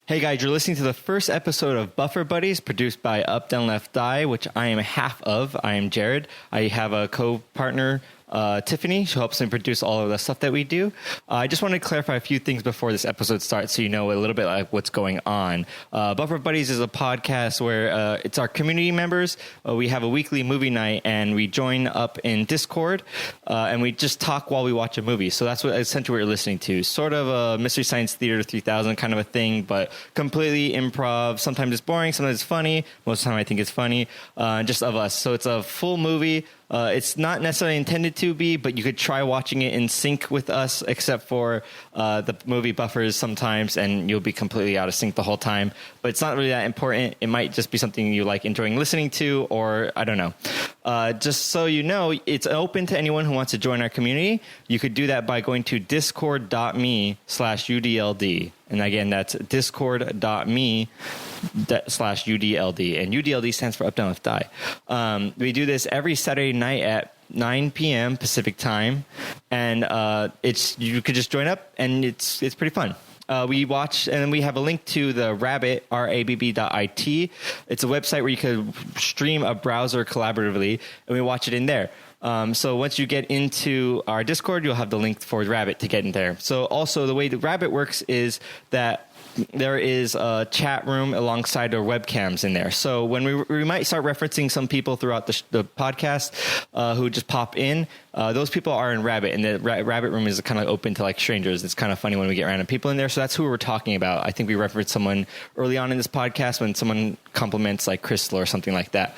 Hey guys, you're listening to the first episode of Buffer Buddies, produced by Up, Down, Left, Die, which I am half of. I am Jared. I have a co-partner, Tiffany. She helps me produce all of the stuff that we do. I just wanted to clarify a few things before this episode starts so you know a little bit like what's going on. Buffer Buddies is a podcast where it's our community members. We have a weekly movie night and we join up in Discord and we just talk while we watch a movie. So that's essentially what you're listening to. Sort of a Mystery Science Theater 3000 kind of a thing, but completely improv. Sometimes it's boring, sometimes it's funny. Most of the time I think it's funny. Just of us. So it's a full movie. It's not necessarily intended to be, but you could try watching it in sync with us, except for the movie buffers sometimes, and you'll be completely out of sync the whole time. But it's not really that important. It might just be something you like enjoying listening to, or I don't know. Just so you know, it's open to anyone who wants to join our community. You could do that by going to discord.me/UDLD. And again, that's discord.me/UDLD. And UDLD stands for Up, Down, Left, Die. We do this every Saturday night at 9 p.m. Pacific time. And you could just join up, and it's pretty fun. We watch, and then we have a link to the Rabbit, RABB.IT. It's a website where you could stream a browser collaboratively, and we watch it in there. So once you get into our Discord, you'll have the link for Rabbit to get in there. So also the way the Rabbit works is that there is a chat room alongside our webcams in there. So when we might start referencing some people throughout the podcast who just pop in, those people are in Rabbit, and the Rabbit room is kind of open to like strangers. It's kind of funny when we get random people in there. So that's who we're talking about. I think we referenced someone early on in this podcast when someone compliments like Crystal or something like that.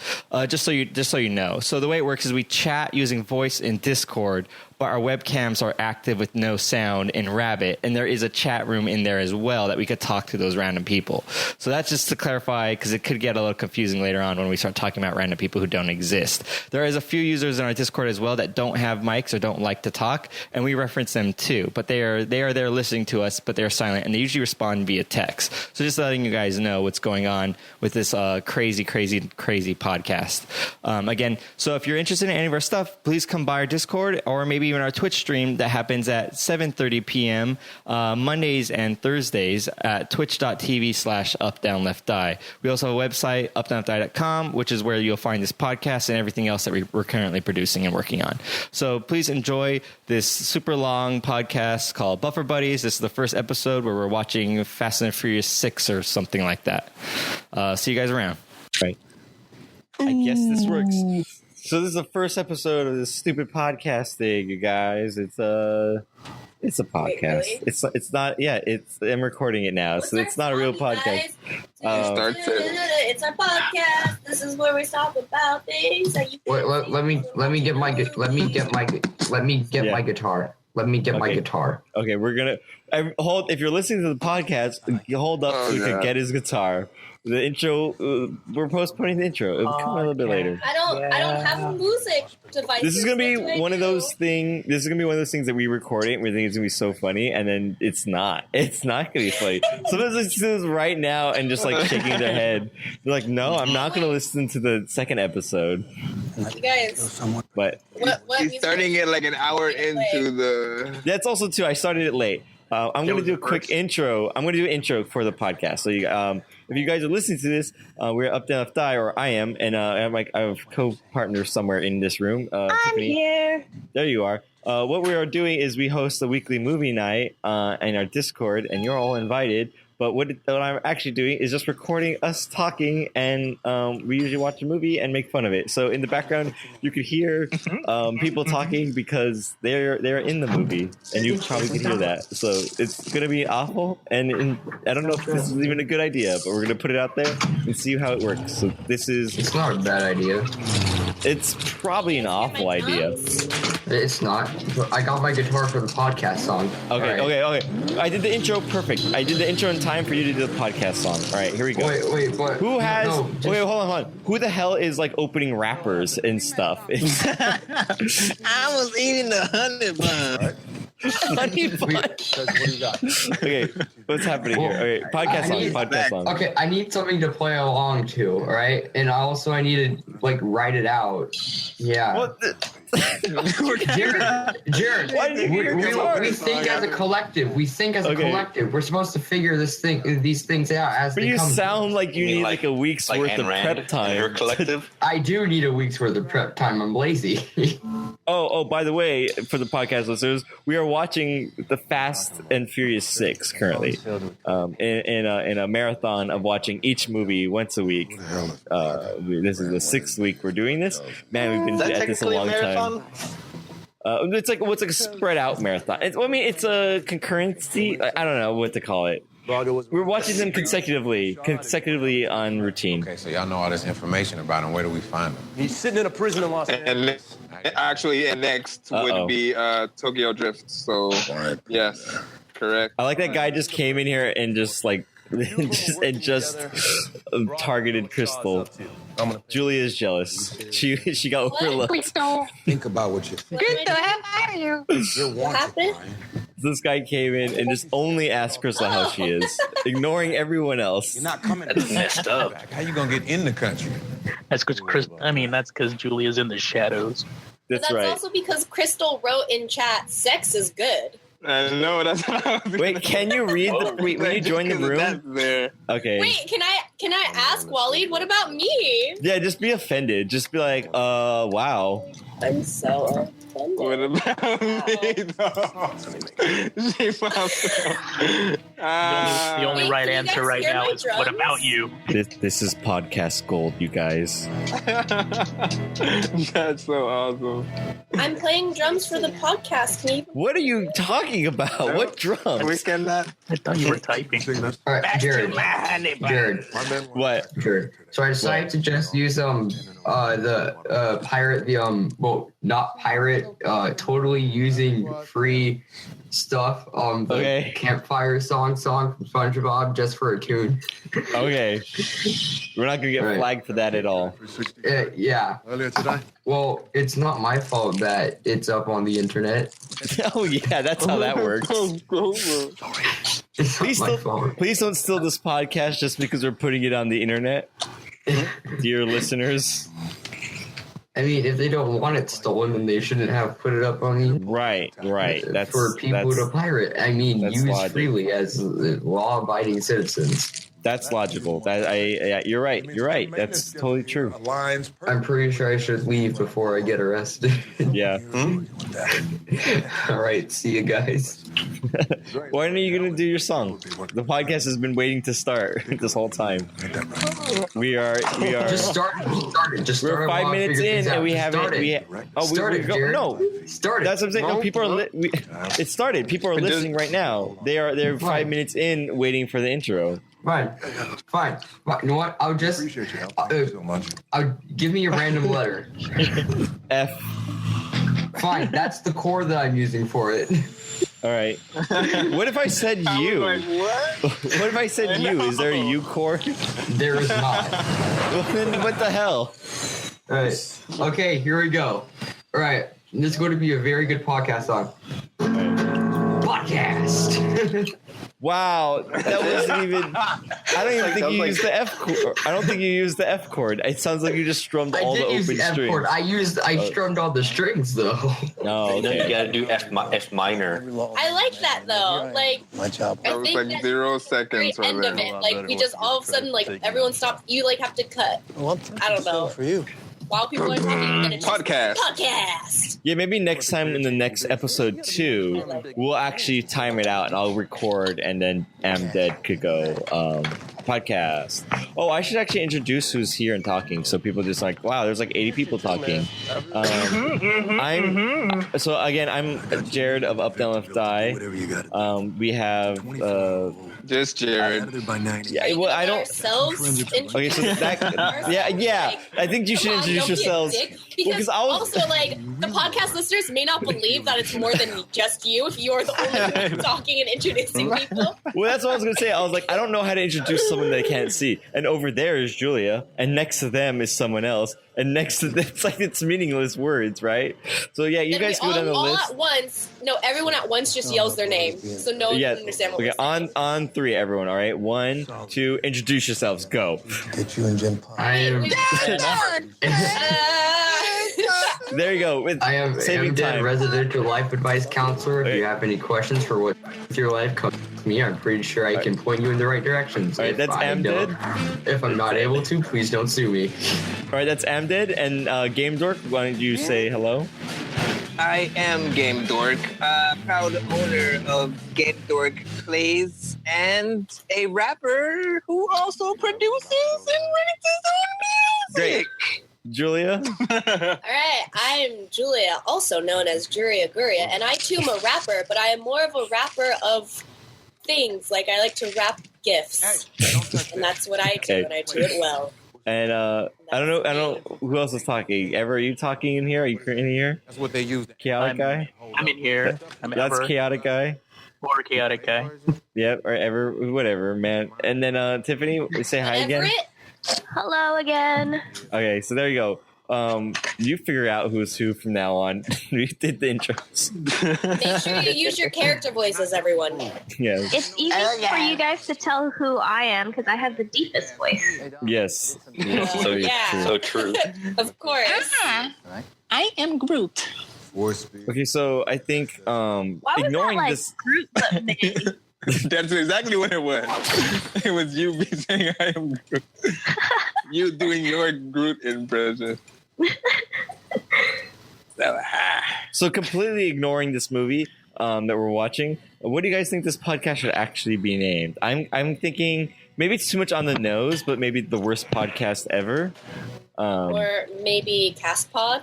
Just so you know. So the way it works is we chat using voice in Discord, but our webcams are active with no sound in Rabbit, and there is a chat room in there as well that we could talk to those random people. So that's just to clarify, because it could get a little confusing later on when we start talking about random people who don't exist. There is a few users in our Discord as well that don't have mics or don't like to talk, and we reference them too. But they are there listening to us, but they're silent, and they usually respond via text. So just letting you guys know what's going on with this crazy podcast. Again, so if you're interested in any of our stuff, please come by our Discord or maybe even our Twitch stream that happens at 7:30 p.m. Mondays and Thursdays at twitch.tv/updownleftdie. We also have a website, updownleftdie.com, which is where you'll find this podcast and everything else that we're currently producing and working on. So please enjoy this super long podcast called Buffer Buddies. This is the first episode where we're watching Fast and Furious 6 or something like that. See you guys around. Right. I guess this works. So this is the first episode of this stupid podcast thing, you guys. It's a podcast. Wait, really? It's not. Yeah, I'm recording it now, so it's not a real podcast. It's our podcast. This is where we talk about things. Wait, let me get my guitar. Let me get my guitar. Okay, we're gonna hold. If you're listening to the podcast, you hold up so we can get his guitar. The intro, we're postponing the intro. It'll come a little bit later. I don't have a music device. This is gonna be one of those things. This is gonna be one of those things that we record it and we think it's gonna be so funny, and then it's not. It's not gonna be funny. Sometimes it's just right now and just like shaking their head. They're like, "No, I'm not gonna listen to the second episode." You guys, but he's starting it like an hour into the. That's also too. I started it late. I'm going to do a quick intro. I'm going to do an intro for the podcast. So, if you guys are listening to this, we're Up, Down, Left, Die, or I am, and I have co-partners somewhere in this room. I'm Tiffany. Here. There you are. What we are doing is we host a weekly movie night in our Discord, and you're all invited. But what I'm actually doing is just recording us talking, and we usually watch a movie and make fun of it. So in the background, you could hear people talking because they're in the movie, and you probably could hear that. So it's going to be awful, and I don't know if this is even a good idea, but we're going to put it out there and see how it works. So It's not a bad idea. It's probably an awful idea. It's not. I got my guitar for the podcast song. Okay. I did the intro perfect. I did the intro in time for you to do the podcast song. All right, here we go. Wait, but who has? Wait, hold on. Who the hell is like opening rappers and stuff? I was eating the honey bun. Honey bun. What do you got? Okay, what's happening here? Okay, podcast song. Okay, I need something to play along to, all right? And also I need to like write it out. Yeah. Well, Jared, Why did you we think as a collective. We think as a collective. We're supposed to figure these things out as But they you come. sound like you need like a week's worth of prep time. Your collective. I do need a week's worth of prep time. I'm lazy. Oh, by the way, for the podcast listeners, we are watching the Fast and Furious 6 currently, in a marathon of watching each movie once a week. This is the 6th week we're doing this. Man, we've been at this a long time. It's like a spread out marathon. It's a concurrency. I don't know what to call it. We're watching them consecutively on routine. Okay, so y'all know all this information about him. Where do we find him? He's sitting in a prison in Los Angeles. And next would be Tokyo Drift. So yes, correct. I like that guy just came in here and just like targeted Crystal. Julia's jealous. She got overlooked. Think about what you're Get the hell out of here. What happened? This guy came in and just only asked Crystal how she is, ignoring everyone else. You're not coming. That's messed up. How you gonna get in the country? That's because Julia's in the shadows. That's right. Also because Crystal wrote in chat, "Sex is good." No, that's not. Wait, can you read when you join the room? Okay. Wait, can I ask Waleed? What about me? Yeah, just be offended. Just be like, wow. I'm so offended. What about me, though? The only right answer right now is what about you? This is podcast gold, you guys. That's so awesome. I'm playing drums for the podcast. Can you? What are you talking about? What drums? We cannot. I thought you were typing. All right, Jared. What? Jared. So I decided to just use not pirate, totally using free stuff. The campfire song from SpongeBob just for a tune. Okay. We're not gonna get flagged for that at all. Yeah. Earlier today. Well, it's not my fault that it's up on the internet. Oh yeah, that's how that works. Please don't steal this podcast just because we're putting it on the internet, dear listeners. I mean, if they don't want it stolen, then they shouldn't have put it up on the right. That's for people to pirate. I mean, use freely as law-abiding citizens. That's logical. You're right. That's totally true. I'm pretty sure I should leave before I get arrested. Yeah. All right. See you guys. When are you going to do your song? The podcast has been waiting to start this whole time. We are. Just start it. We're 5 minutes in and we haven't. Start it. No. Start it. That's what I'm saying. No, people are. It started. People are listening right now. They're 5 minutes in, waiting for the intro. Fine. You know what? I'll just Appreciate your help. Thank you so much. Give me a random letter. F. Fine. That's the core that I'm using for it. All right. What if I said you? Like, what? What if I said you? Is there a U chord? There is not. Well, then what the hell? All right. Okay. Here we go. All right. This is going to be a very good podcast song. Podcast. Wow, that wasn't even. I don't even think you used the F chord. I don't think you used the F chord. It sounds like you just strummed all the open strings. I strummed all the strings though. Oh, okay. You gotta do F minor. I like that though. Like, My job. I That was think like that's 0 the seconds great end right of there. it. Like, we just all of a sudden, like, everyone stopped. You like have to cut I don't know. For you. while people are talking. And it's Podcast. Podcast. Yeah, maybe next time in the next episode 2, we'll actually time it out and I'll record and then Am Dead could go podcast. Oh, I should actually introduce who's here and talking so people just like, wow, there's like 80 people talking. I'm Jared of Up Down Left Die. We have just Jared. Yeah, well, I don't. Okay, so that yeah. I think you should introduce yourselves. Because also, like, the podcast listeners may not believe that it's more than just you if you're the only one talking and introducing people. Well, that's what I was going to say. I was like, I don't know how to introduce someone they can't see. And over there is Julia, and next to them is someone else, and next to them, it's like it's meaningless words, right? So yeah, you guys go down the list. All at once. No, everyone at once just yells their name, so no one can understand what we're saying. On 3, everyone. All right, 1, 2, introduce yourselves. Go. Get you and Jim. I am. There you go. I am saving MDed time. residential life advice counselor. If you have any questions for what with your life, come to me. I'm pretty sure I can point you in the right direction. All right, that's MDed. If I'm not able to, please don't sue me. All right, that's MDed. And Game Dork, why don't you say hello? I am Game Dork, proud owner of Game Dork Plays and a rapper who also produces and writes his own music. Great. Julia? All right, I'm Julia, also known as Juria Guria, and I too am a rapper, but I am more of a rapper of things. Like, I like to rap GIFs, and that's what I do, and I do it well. And I don't know who else is talking. Ever, are you talking in here? Are you in here? That's what they use. Chaotic guy? I'm in here. That's Chaotic guy? Or Chaotic guy. Yep, or Ever, whatever, man. And then Tiffany, say hi again. Everett? Hello again. Okay, so there you go. You figure out who's who from now on. We did the intros. Make sure you use your character voices, everyone. Yes. It's easy for you guys to tell who I am because I have the deepest voice. Yes. So true. Of course. I am Groot. Okay, so I think Why was ignoring that like this. Groot but me? That's exactly what it was. It was you saying I am Groot. You doing your Groot impression. So completely ignoring this movie that we're watching, what do you guys think this podcast should actually be named? I'm thinking maybe it's too much on the nose, but maybe the worst podcast ever. Or maybe CastPod.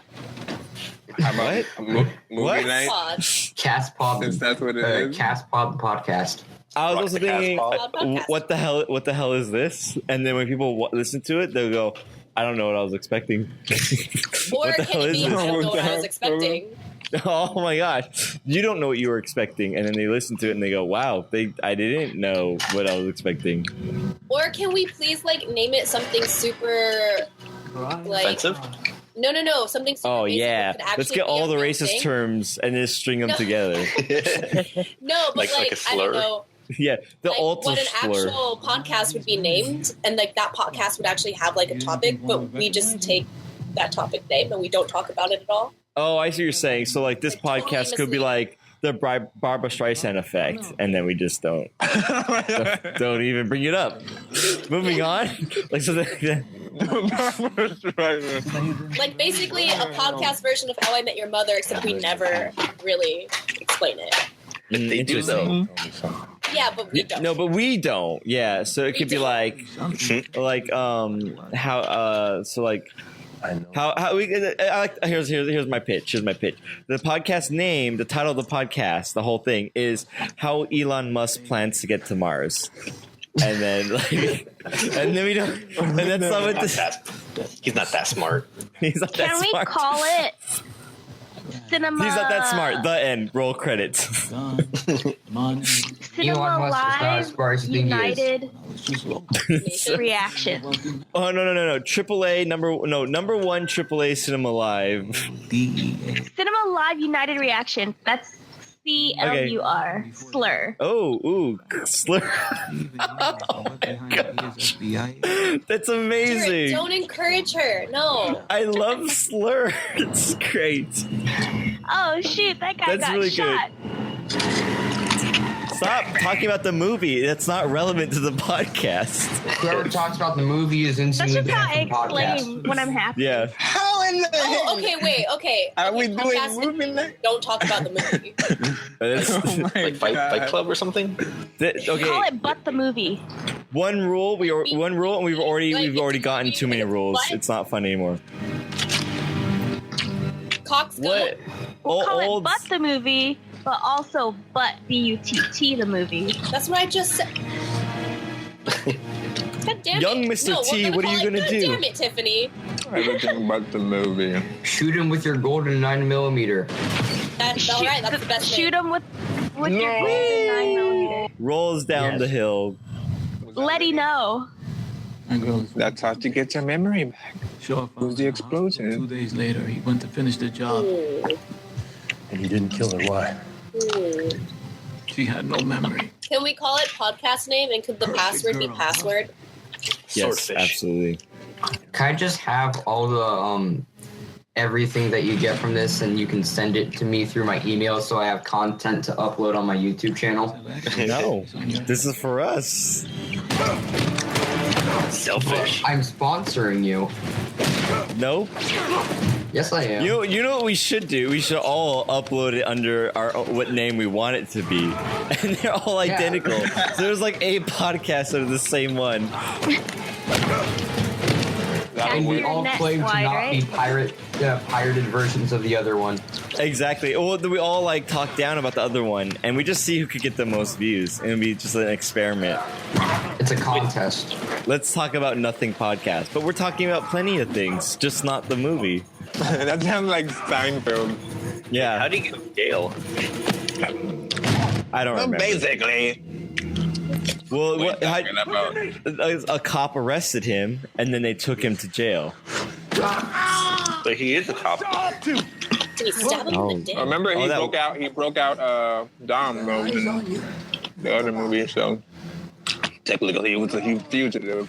How about movie What? night? CastPod. Since that's what it is. CastPod podcast. I was also thinking, Podcast. what the hell is this? And then when people listen to it, they'll go, I don't know what I was expecting. Or What the can hell it is be I this? don't know what I was expecting? Oh my gosh, you don't know what you were expecting, and then they listen to it and they go, "Wow, I didn't know what I was expecting." Or can we please name it something super Offensive? No, something super Oh basic yeah, that could actually let's get be all a the real racist thing? terms and just string them No. together. No, but Like a I slur? don't know. Yeah, the ultra what an slur. actual podcast would be named, and that podcast would actually have a topic, but we just take that topic name and we don't talk about it at all. Oh, I see what you're saying. So this podcast could be like the Barbara Streisand effect, and then we just don't even bring it up. Moving on, Basically a podcast version of How I Met Your Mother, except we never really explain it. They do though. Yeah, but we don't. No, but we don't. Yeah, so it could be here's my pitch. The podcast name, the title of the podcast, the whole thing is how Elon Musk plans to get to Mars. And then and then we don't, and that's not what He's not that smart. He's not that Can we smart. call it Cinema? He's not that smart. The end. Roll credits. Cinema Elon Musk is not as smart as you think he is. United Reaction. Oh no. number one AAA Cinema Live. Cinema Live United Reaction. That's CLUR. Slur. Oh, slur. Oh my gosh. That's amazing. Jared, don't encourage her. No. I love slur. It's great. Oh shoot, that guy That's got really shot. Stop talking about the movie. That's not relevant to the podcast. Whoever talks about the movie is That's instantly just how I banned from podcast. explain when I'm happy. Yeah. How in the Oh, okay, wait, okay. Are we Okay, doing podcast, movie night? Don't talk about the movie. That's- Like Fight Club or something? Call okay. it But the Movie. One rule, and we've already gotten too many rules. What? It's not fun anymore. Cox go. What? We'll call Old- it But the Movie, but also But BUTT the movie. That's what I just said. God damn Young it. Mr. No, T, we're what are you call it, gonna God do? Damn it, Tiffany. Everything about the movie. Shoot him with your golden 9mm. That's all right. That's the best Shoot name. him with your golden 9mm. Rolls down the hill. Let him know. That's how to get your memory back. Who's the explosion? 2 days later, he went to finish the job. And you didn't kill her. Why? She had no memory. Can we call it podcast name, and could the password be password? Yes, absolutely. Can I just have all the everything that you get from this, and you can send it to me through my email so I have content to upload on my YouTube channel? No, this is for us. Selfish. I'm sponsoring you. No. Yes, I am. You know what we should do? We should all upload it under our what name we want it to be, and they're all identical. So there's like 8 podcasts under the same one. And we all claim to not be pirated versions of the other one. Exactly. Well, we all like talk down about the other one, and we just see who could get the most views, and it'll be just an experiment. It's a contest. Let's talk about nothing podcast, but we're talking about plenty of things, just not the movie. That sounds like Seinfeld. Yeah. How do you get to jail? I don't remember. Basically. Well, a cop arrested him, and then they took him to jail. But he is a cop. Did he stab him in the dick? Remember, he broke out Dom though in the other movie, so technically he was a fugitive.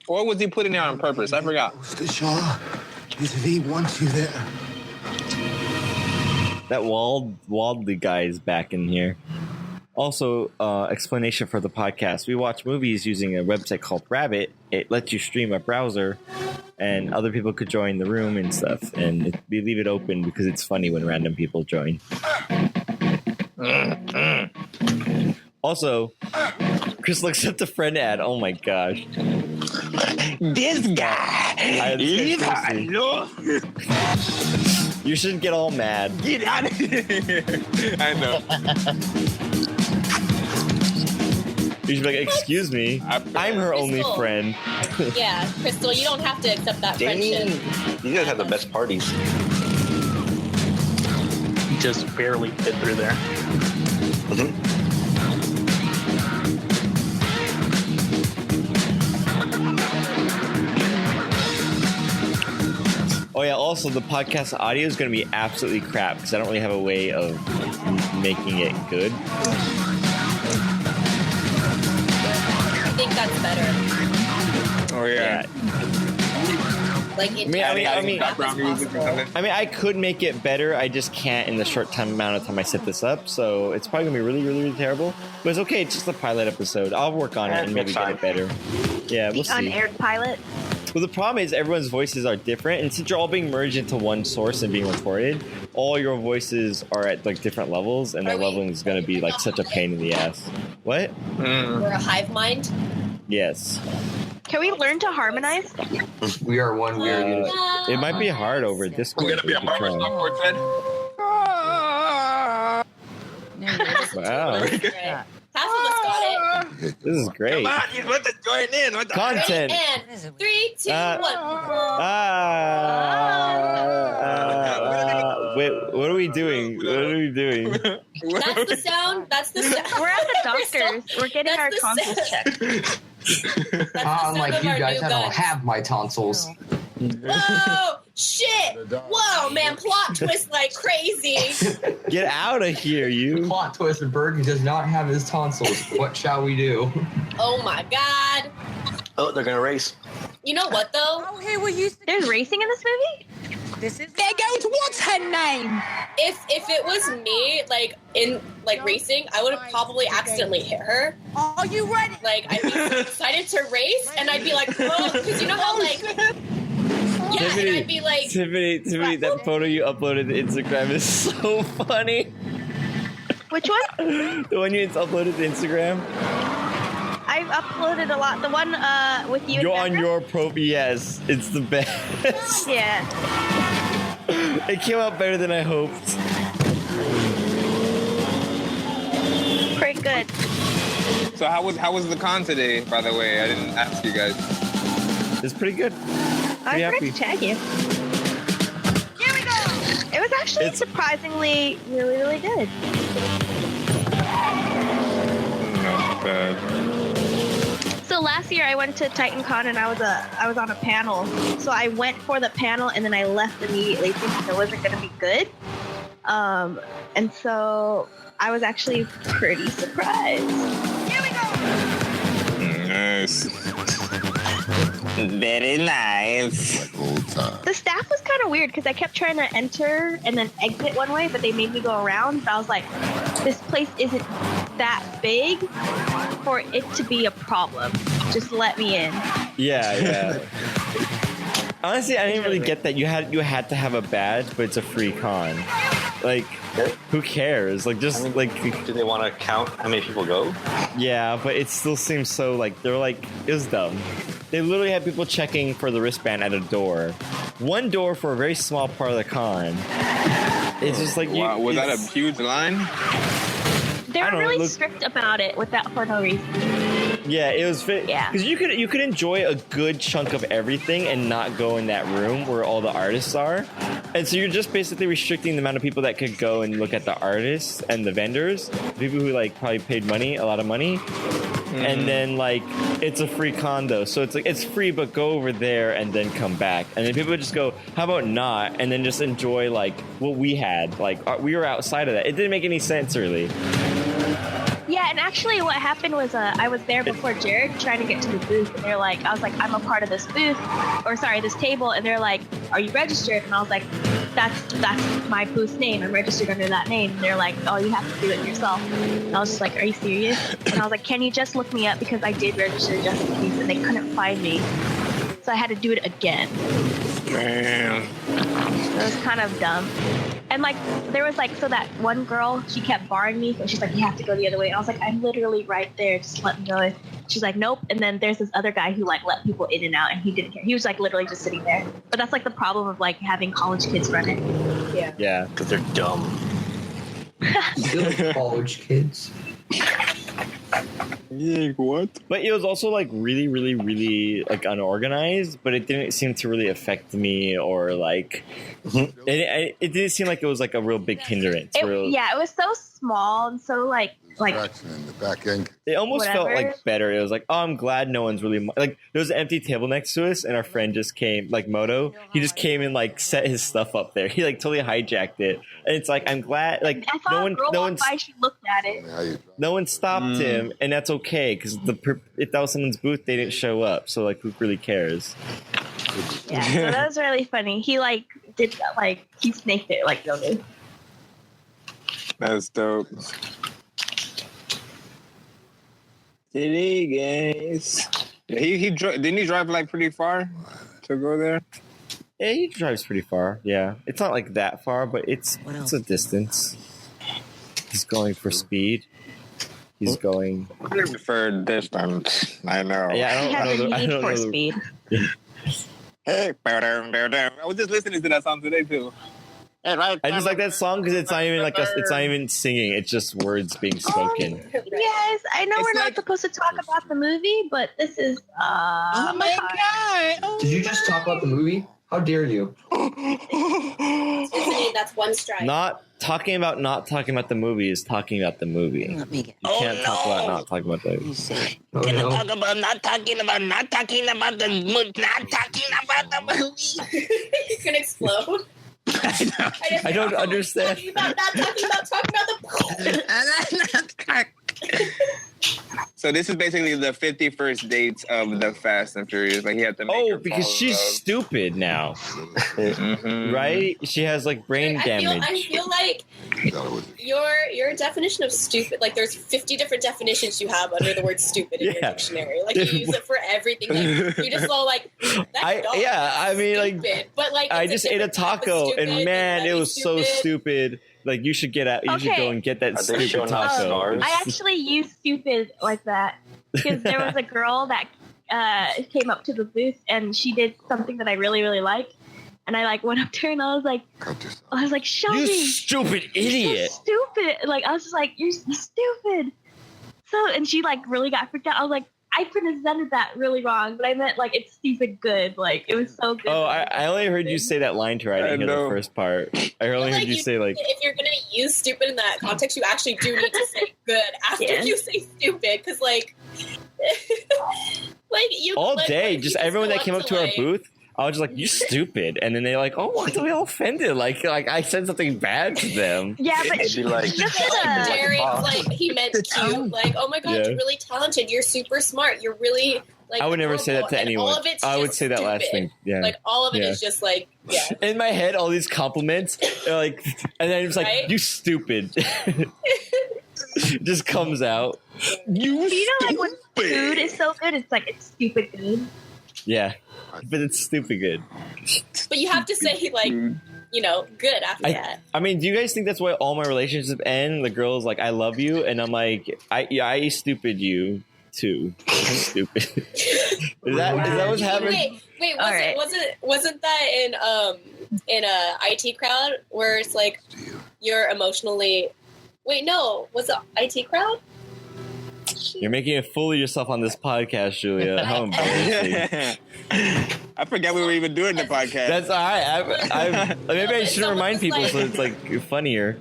Or was he putting it on purpose? I forgot. Mr. Shaw, if he wants you there. That Waldley guy is back in here. Also, explanation for the podcast. We watch movies using a website called Rabbit. It lets you stream a browser, and other people could join the room and stuff. And we leave it open because it's funny when random people join. Also, Chris looks up the friend ad. Oh my gosh. This guy. You shouldn't get all mad. Get out of here. I know. You should be like, excuse me, I'm her only friend. Yeah, Crystal, you don't have to accept that friendship. You guys have the best parties. Just barely fit through there. Oh yeah, also the podcast audio is going to be absolutely crap because I don't really have a way of making it good. I think that's better. Oh yeah. Like I could make it better. I just can't in the short amount of time I set this up. So it's probably gonna be really, really, really terrible. But it's okay. It's just a pilot episode. I'll work on it and maybe get it better. Yeah, we'll see. Unaired pilot. Well, the problem is everyone's voices are different, and since you're all being merged into one source and being recorded, all your voices are at like different levels, and their leveling is going to be like such a pain in the ass. What? We're a hive mind. Yes. Can we learn to harmonize? We are one weird unit. It might be hard over Discord. We're gonna be a barber's shop quartet. Wow. Half of us got it. This is great. Come on, you want to join in. Content. And 3, 2, 1. Wait, what are we doing? What are we doing? That's the sound. That's the sound. We're at the doctor's. We're getting our tonsils checked. Unlike you guys, I don't have my tonsils. Whoa! Shit! Whoa, man! Plot twist like crazy. Get out of here, you! Plot twist: Bergen does not have his tonsils. What shall we do? Oh my god! Oh, they're gonna race. You know what though? Oh, hey, there's racing in this movie. There goes what's her name? If it was me, like in like racing, I would have probably accidentally hit her. Are you ready? Like I'd be excited to race, and I'd be like, oh, because you know how like. Yeah, Tiffany, and I'd be like... Tiffany, that photo you uploaded to Instagram is so funny. Which one? The one you uploaded to Instagram. I've uploaded a lot. The one with you. You're on your profile. Yes, it's the best. Yeah. It came out better than I hoped. Pretty good. So how was the con today? By the way, I didn't ask you guys. It's pretty good. I forgot to tag you. Here we go. It was actually surprisingly really, really good. Not bad. So last year I went to TitanCon and I was on a panel. So I went for the panel and then I left immediately thinking it wasn't going to be good. And so I was actually pretty surprised. Here we go. Nice. Very nice. The staff was kind of weird because I kept trying to enter and then exit one way, but they made me go around. So I was like, this place isn't that big for it to be a problem. Just let me in. Yeah. Honestly, I didn't really get that. You had to have a badge, but it's a free con. Like, who cares? Like, just do they want to count how many people go? Yeah, but it still seems so they're like, it was dumb. They literally had people checking for the wristband at a door. One door for a very small part of the con. It's just like, wow, was that a huge line? They were really strict about it with that for no reason. Yeah, it was fit. Yeah, because you could enjoy a good chunk of everything and not go in that room where all the artists are, and so you're just basically restricting the amount of people that could go and look at the artists and the vendors, people who probably paid a lot of money, and then it's a free condo, so it's it's free, but go over there and then come back, and then people would just go, how about not, and then just enjoy what we had, we were outside of that. It didn't make any sense really. Yeah, and actually what happened was I was there before Jared trying to get to the booth, and I was like, I'm a part of this booth, this table, and they're like, are you registered? And I was like, that's my booth's name. I'm registered under that name. And they're like, oh, you have to do it yourself. And I was just like, are you serious? And I was like, can you just look me up because I did register just in case, and they couldn't find me. So I had to do it again. Damn. It was kind of dumb. And there was so that one girl, she kept barring me. So she's like, you have to go the other way. And I was like, I'm literally right there. Just let me go. She's like, nope. And then there's this other guy who let people in and out, and he didn't care. He was literally just sitting there. But that's the problem of having college kids run it. Yeah. Yeah, because they're dumb. College kids. Yeah, what? But it was also really, really, really unorganized. But it didn't seem to really affect me or it didn't seem like it was a real big hindrance. It was so small and so in the back end. It almost felt better. It was oh, I'm glad no one's really there was an empty table next to us, and our friend just came, Moto. He just came and set his stuff up there. He totally hijacked it, and it's I'm glad I saw no one she looked at it. No one stopped him, and that's okay because if that was someone's booth, they didn't show up. So who really cares? Yeah, so that was really funny. He did he snaked it no dude. That's dope. Hey guys. Yeah, he didn't he drive pretty far to go there? Yeah, he drives pretty far. Yeah, it's not that far, but it's a distance. He's going for speed. He's going. I prefer distance. I know. Yeah, I don't know. Speed. Hey, I was just listening to that song today too. I just like that song because it's not even it's not even singing. It's just words being spoken. Yes, I know we're not supposed to talk about the movie, but this is. Oh my god! Oh, did you just talk about the movie? How dare you? That's one strike. Not talking about the movie is talking about the movie. You can't talk about not talking about the movie. Talk about not talking about the movie. You can explode. I don't understand. Talking about the. So this is basically the 51st dates of the Fast and Furious. He had to make her because she's stupid now. Mm-hmm. Right? She has brain damage. I feel like your definition of stupid, there's 50 different definitions you have under the word stupid in your dictionary. You use it for everything. You just go that's dumb. Yeah, I mean stupid. But I just ate a taco and man, it was so stupid. You should get out. You should go and get that stupid taco. I actually used stupid like that because there was a girl that came up to the booth and she did something that I really, really liked. And I went up to her and I was like, Shelby, you stupid idiot. You're so stupid. I was just you're stupid. So, and she really got freaked out. I was like, I presented that really wrong, but I meant it's stupid good. It was so good. Oh, I only heard you say that line to her. I didn't hear the first part. I only heard you say if you're gonna use stupid in that context, you actually do need to say good after you say stupid, because you all day, just everyone that came up to our booth. I was just you stupid, and then they're oh, why are we all offended? I said something bad to them. Yeah, but she Jerry, he meant cute. Oh my god, you're really talented. You're super smart. You're really Like, I would never say that to anyone. All of it's I would just say that last stupid. thing. Yeah. Like all of it is just like, yeah. In my head, all these compliments are like, and then it's like, Right? you stupid. Just comes out. You know, like when food is so good, it's like it's stupid good. Yeah, but it's stupid good. But you have to say like, you know, good after that. I mean, do you guys think that's why all my relationships end? The girl's like, I love you, and I'm like, I stupid you too. Stupid. is that what's happening? Wait, wasn't that in a IT crowd where it's like you're emotionally? Wait, no, was it IT crowd? You're making a fool of yourself on this podcast, Julia. How embarrassing. I forgot we were even doing the podcast. That's all right. Maybe I should remind people so it's like funnier.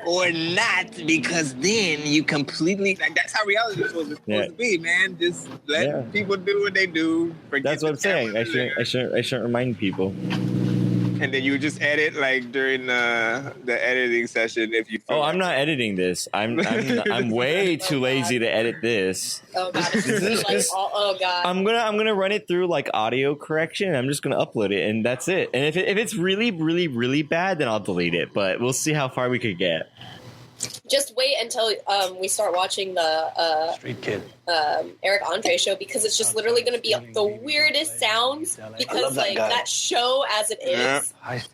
Or not, because then you completely like that's how reality shows are supposed to be, man. Just let people do what they do. That's what I'm saying. I shouldn't remind people. And then you just edit like during the editing session if you. I'm not editing this. I'm way too lazy to edit this. Oh god! Oh god! I'm gonna run it through like audio correction. And I'm just gonna upload it, and that's it. And if it's really, really, really bad, then I'll delete it. But we'll see how far we could get. Just wait until we start watching the Street Kid Eric Andre show, because it's just literally going to be the weirdest sounds, because like that show as it is,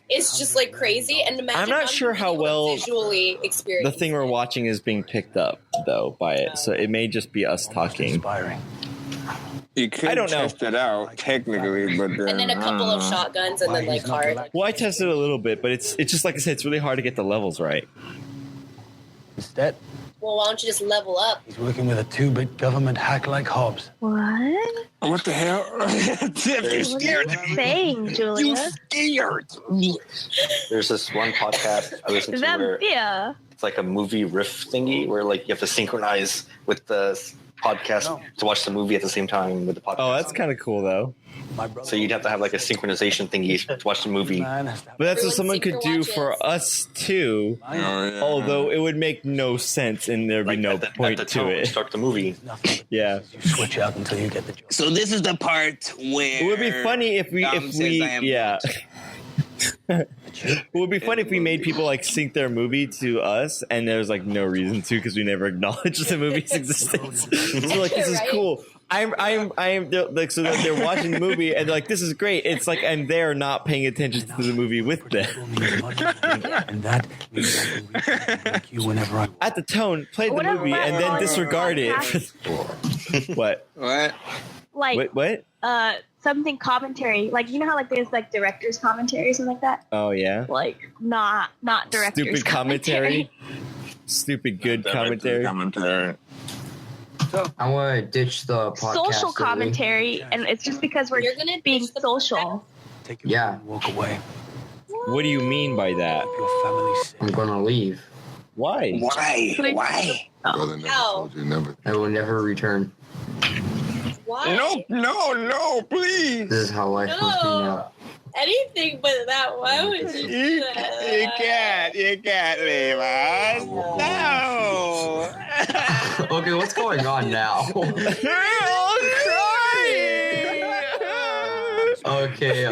it's just like crazy. And imagine I'm not sure how well visually experience the thing we're watching is being picked up though by it, so it may just be us talking. Inspiring. You could test it out technically, but then, and then a couple of shotguns and then like hard. Well, I tested a little bit, but it's just like I said, it's really hard to get the levels right. Instead, well, why don't you just level up? he's working with a 2-bit government hack like Hobbs. What? What the hell? What are you saying, Julia? You scared me. There's this one podcast I listen Is to that where yeah? it's like a movie riff thingy where like you have to synchronize with the podcast to watch the movie at the same time with the podcast. Oh, that's kind of cool though. So you'd have to have like a synchronization thingy to watch the movie. But that's what someone could do for us too. Although it would make no sense and there'd be no point to it. Start the movie. Yeah. You switch out until you get the job. So this is the part where it would be funny if we it would be funny if we made people like sync their movie to us, and there's like no reason to because we never acknowledged the movie's existence. So like, this is cool. I'm like, so they're watching the movie and they're like, this is great. It's like, and they're not paying attention to the movie with them. And that means I can break you whenever I want. At the tone, play the movie and then disregard it. What? Like what? Something commentary, like you know how like there's like director's commentary or something like that. Oh yeah. Like not director's stupid commentary. Stupid good commentary. I want to ditch the podcast. Social commentary, and it's just because we're being social. Yeah. Walk away. What do you mean by that? I'm gonna leave. Why? Why? Brother never told you never. I will never return. Why? No, please. This is how life must be now. Anything but that. Why would you do that? You can't leave us. No. Okay, what's going on now? We're all crying. Okay,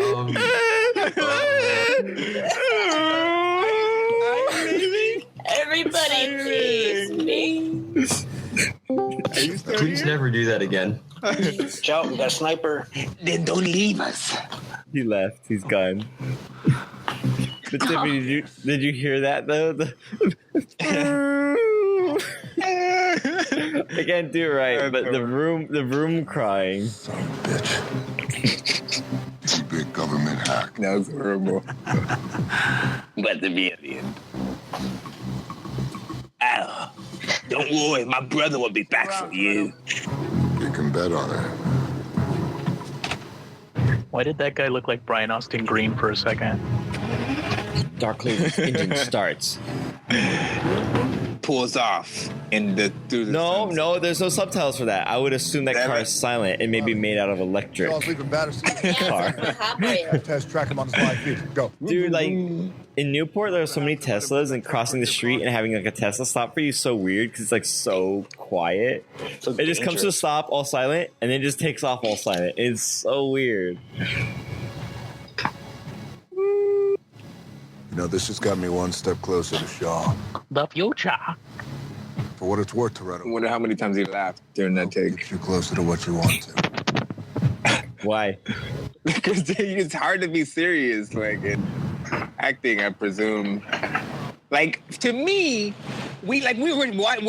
Everybody please me. Please never do that again. Ciao, we got a sniper. Then don't leave us. He left. He's gone. But Tiffany, did you hear that though? I can't do it right, but the room crying. Son of a bitch. It's a big government hack. That was horrible. But to be at the end. Oh, don't worry, my brother will be back for you. You can bet on it. Why did that guy look like Brian Austin Green for a second? Dark Laser's engine starts. pulls off in the through the sunset. No, there's no subtitles for that. I would assume that car is silent. It may be made out of electric car. Test track him on his live feed. Go. Dude, like in Newport, there are so many Teslas, and crossing the street and having like a Tesla stop for you is so weird because it's like so quiet. It just comes to a stop, all silent, and then just takes off all silent. It's so weird. You know, this has got me one step closer to Shaw. The future. For what it's worth, Toretto. I wonder how many times he laughed during that take. Get you closer to what you want to. Why? Because it's hard to be serious, like in acting, I presume. Like to me, we're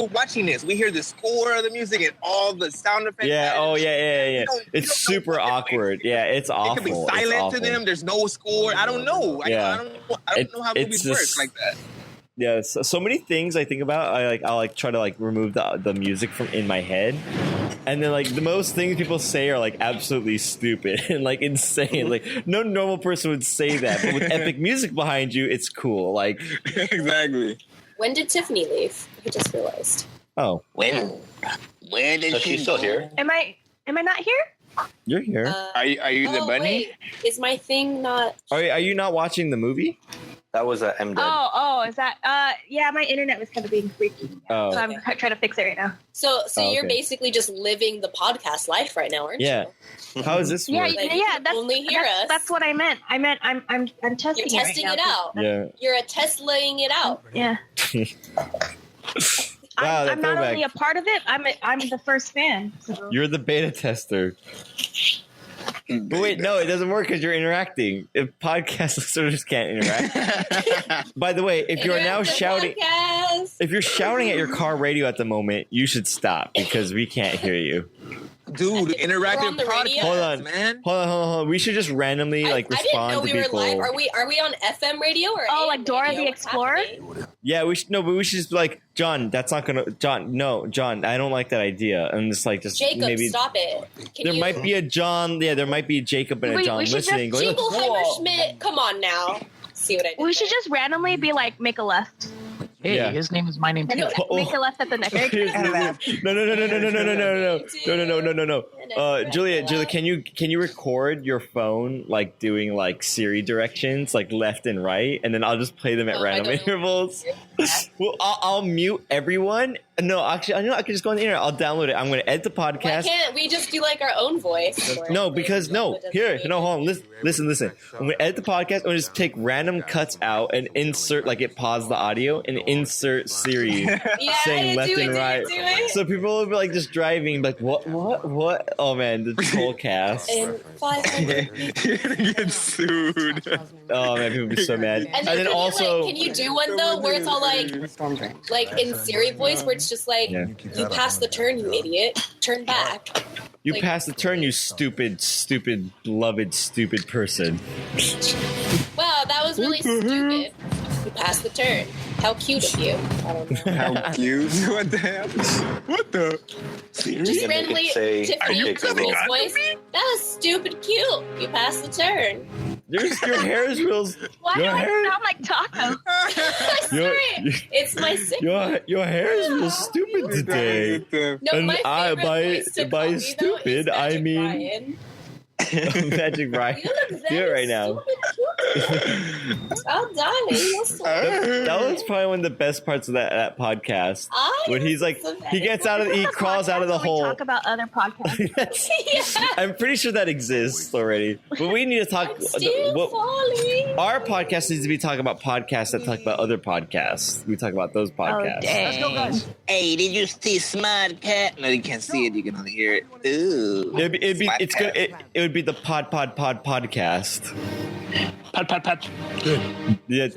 watching this. We hear the score of the music and all the sound effects. Yeah. Oh yeah. It's super awkward. Yeah, it's awful. It could be silent to them. There's no score. I don't know. I don't know how movies work like that. Yeah, so many things I think about. I'll try to remove the music from in my head, and then the most things people say are absolutely stupid and insane. Like no normal person would say that, but with epic music behind you, it's cool. Exactly. When did Tiffany leave? I just realized. Oh, when did she still here? Am I not here? You're here. Are you the bunny? Wait. Is my thing not? Are you not watching the movie? That was M. Oh, is that? Yeah, my internet was kind of being freaky. Oh. So I'm trying to fix it right now. So you're okay. basically just living the podcast life right now, aren't Yeah. you? How is this work? Yeah. That's only hear us. That's what I meant. I'm testing. You're testing it, it out. Yeah. You're testing it out. Yeah. Wow, I'm not only a part of it. I'm the first fan. So. You're the beta tester. But wait, no, it doesn't work because you're interacting. If podcast listeners can't interact. By the way, if you're now shouting, if you're shouting at your car radio at the moment, you should stop because we can't hear you. Dude, interactive podcast. Hold on, man. Hold on. We should just randomly respond I didn't know to we people. were live. Are we on FM radio or AM Dora radio? the What's Explorer? happening? Yeah, we should. No, but we should just be like, John. That's not gonna. John, no, John. I don't like that idea. And just Jacob, maybe stop it. There might be a John. Yeah, there might be a Jacob and a John listening. Going, Jingleheimer Schmidt. Come on now. See what I did? We should just randomly be like, make a left. Hey, his name is my name too. Make a left at the next. No. Julia, can you record your phone doing Siri directions left and right, and then I'll just play them at random intervals. Well, I'll mute everyone. No, actually, I can just go on the internet. I'll download it. I'm going to edit the podcast. Why can't we just do our own voice? No, because hold on. Listen. I'm going to edit the podcast. I'm going to just take random cuts out and insert it pause the audio and insert Siri saying left and right. So people will be just driving what? Oh man, the whole cast. In 500 You're gonna get sued. Oh man, people will be so mad. And then also, can you do one though where it's all in Siri voice where it's just you pass the turn, you idiot. Turn back. You pass the turn, you stupid, beloved, stupid person. Wow, that was really stupid. You passed the turn. How cute of you. I don't know. How cute? What the hell? What the? Just randomly, Tiffany's voice. That was stupid cute. You passed the turn. Your hair is real. Why do I sound like Taco? It's my sickness. Your hair is real stupid today. No, my favorite voice to by call me, stupid, though, is I mean Brian. Magic Brian. Do it right now. Oh, darling. That was probably one of the best parts of that podcast. When he's he gets he crawls out of the hole. Talk about other podcasts. I'm pretty sure that exists already, but we need to talk. Our podcast needs to be talking about podcasts that talk about other podcasts. We talk about those podcasts. Let's go, guys. Hey, did you see Smart Cat? No, you can't see it. You can only hear it. Ooh. It would be the podcast. Pat. Good. Yeah, it's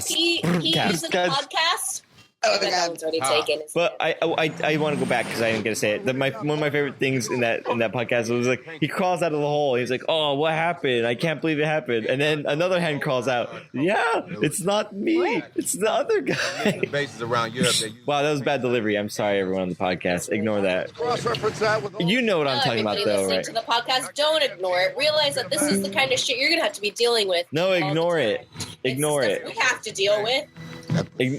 He uses podcast. Oh, that one's already taken. But I want to go back because I didn't get to say it. One of my favorite things in that podcast was he crawls out of the hole. He's like, "Oh, what happened? I can't believe it happened." And then another hand crawls out. Yeah, it's not me. It's the other guy. The bases around Europe. Wow, that was bad delivery. I'm sorry, everyone on the podcast. Ignore that. Cross-reference that with You know what I'm talking about, though, listening right? to the podcast, don't ignore it. Realize that this is the kind of shit you're gonna have to be dealing with. No, ignore it. Ignore it. We have to deal with.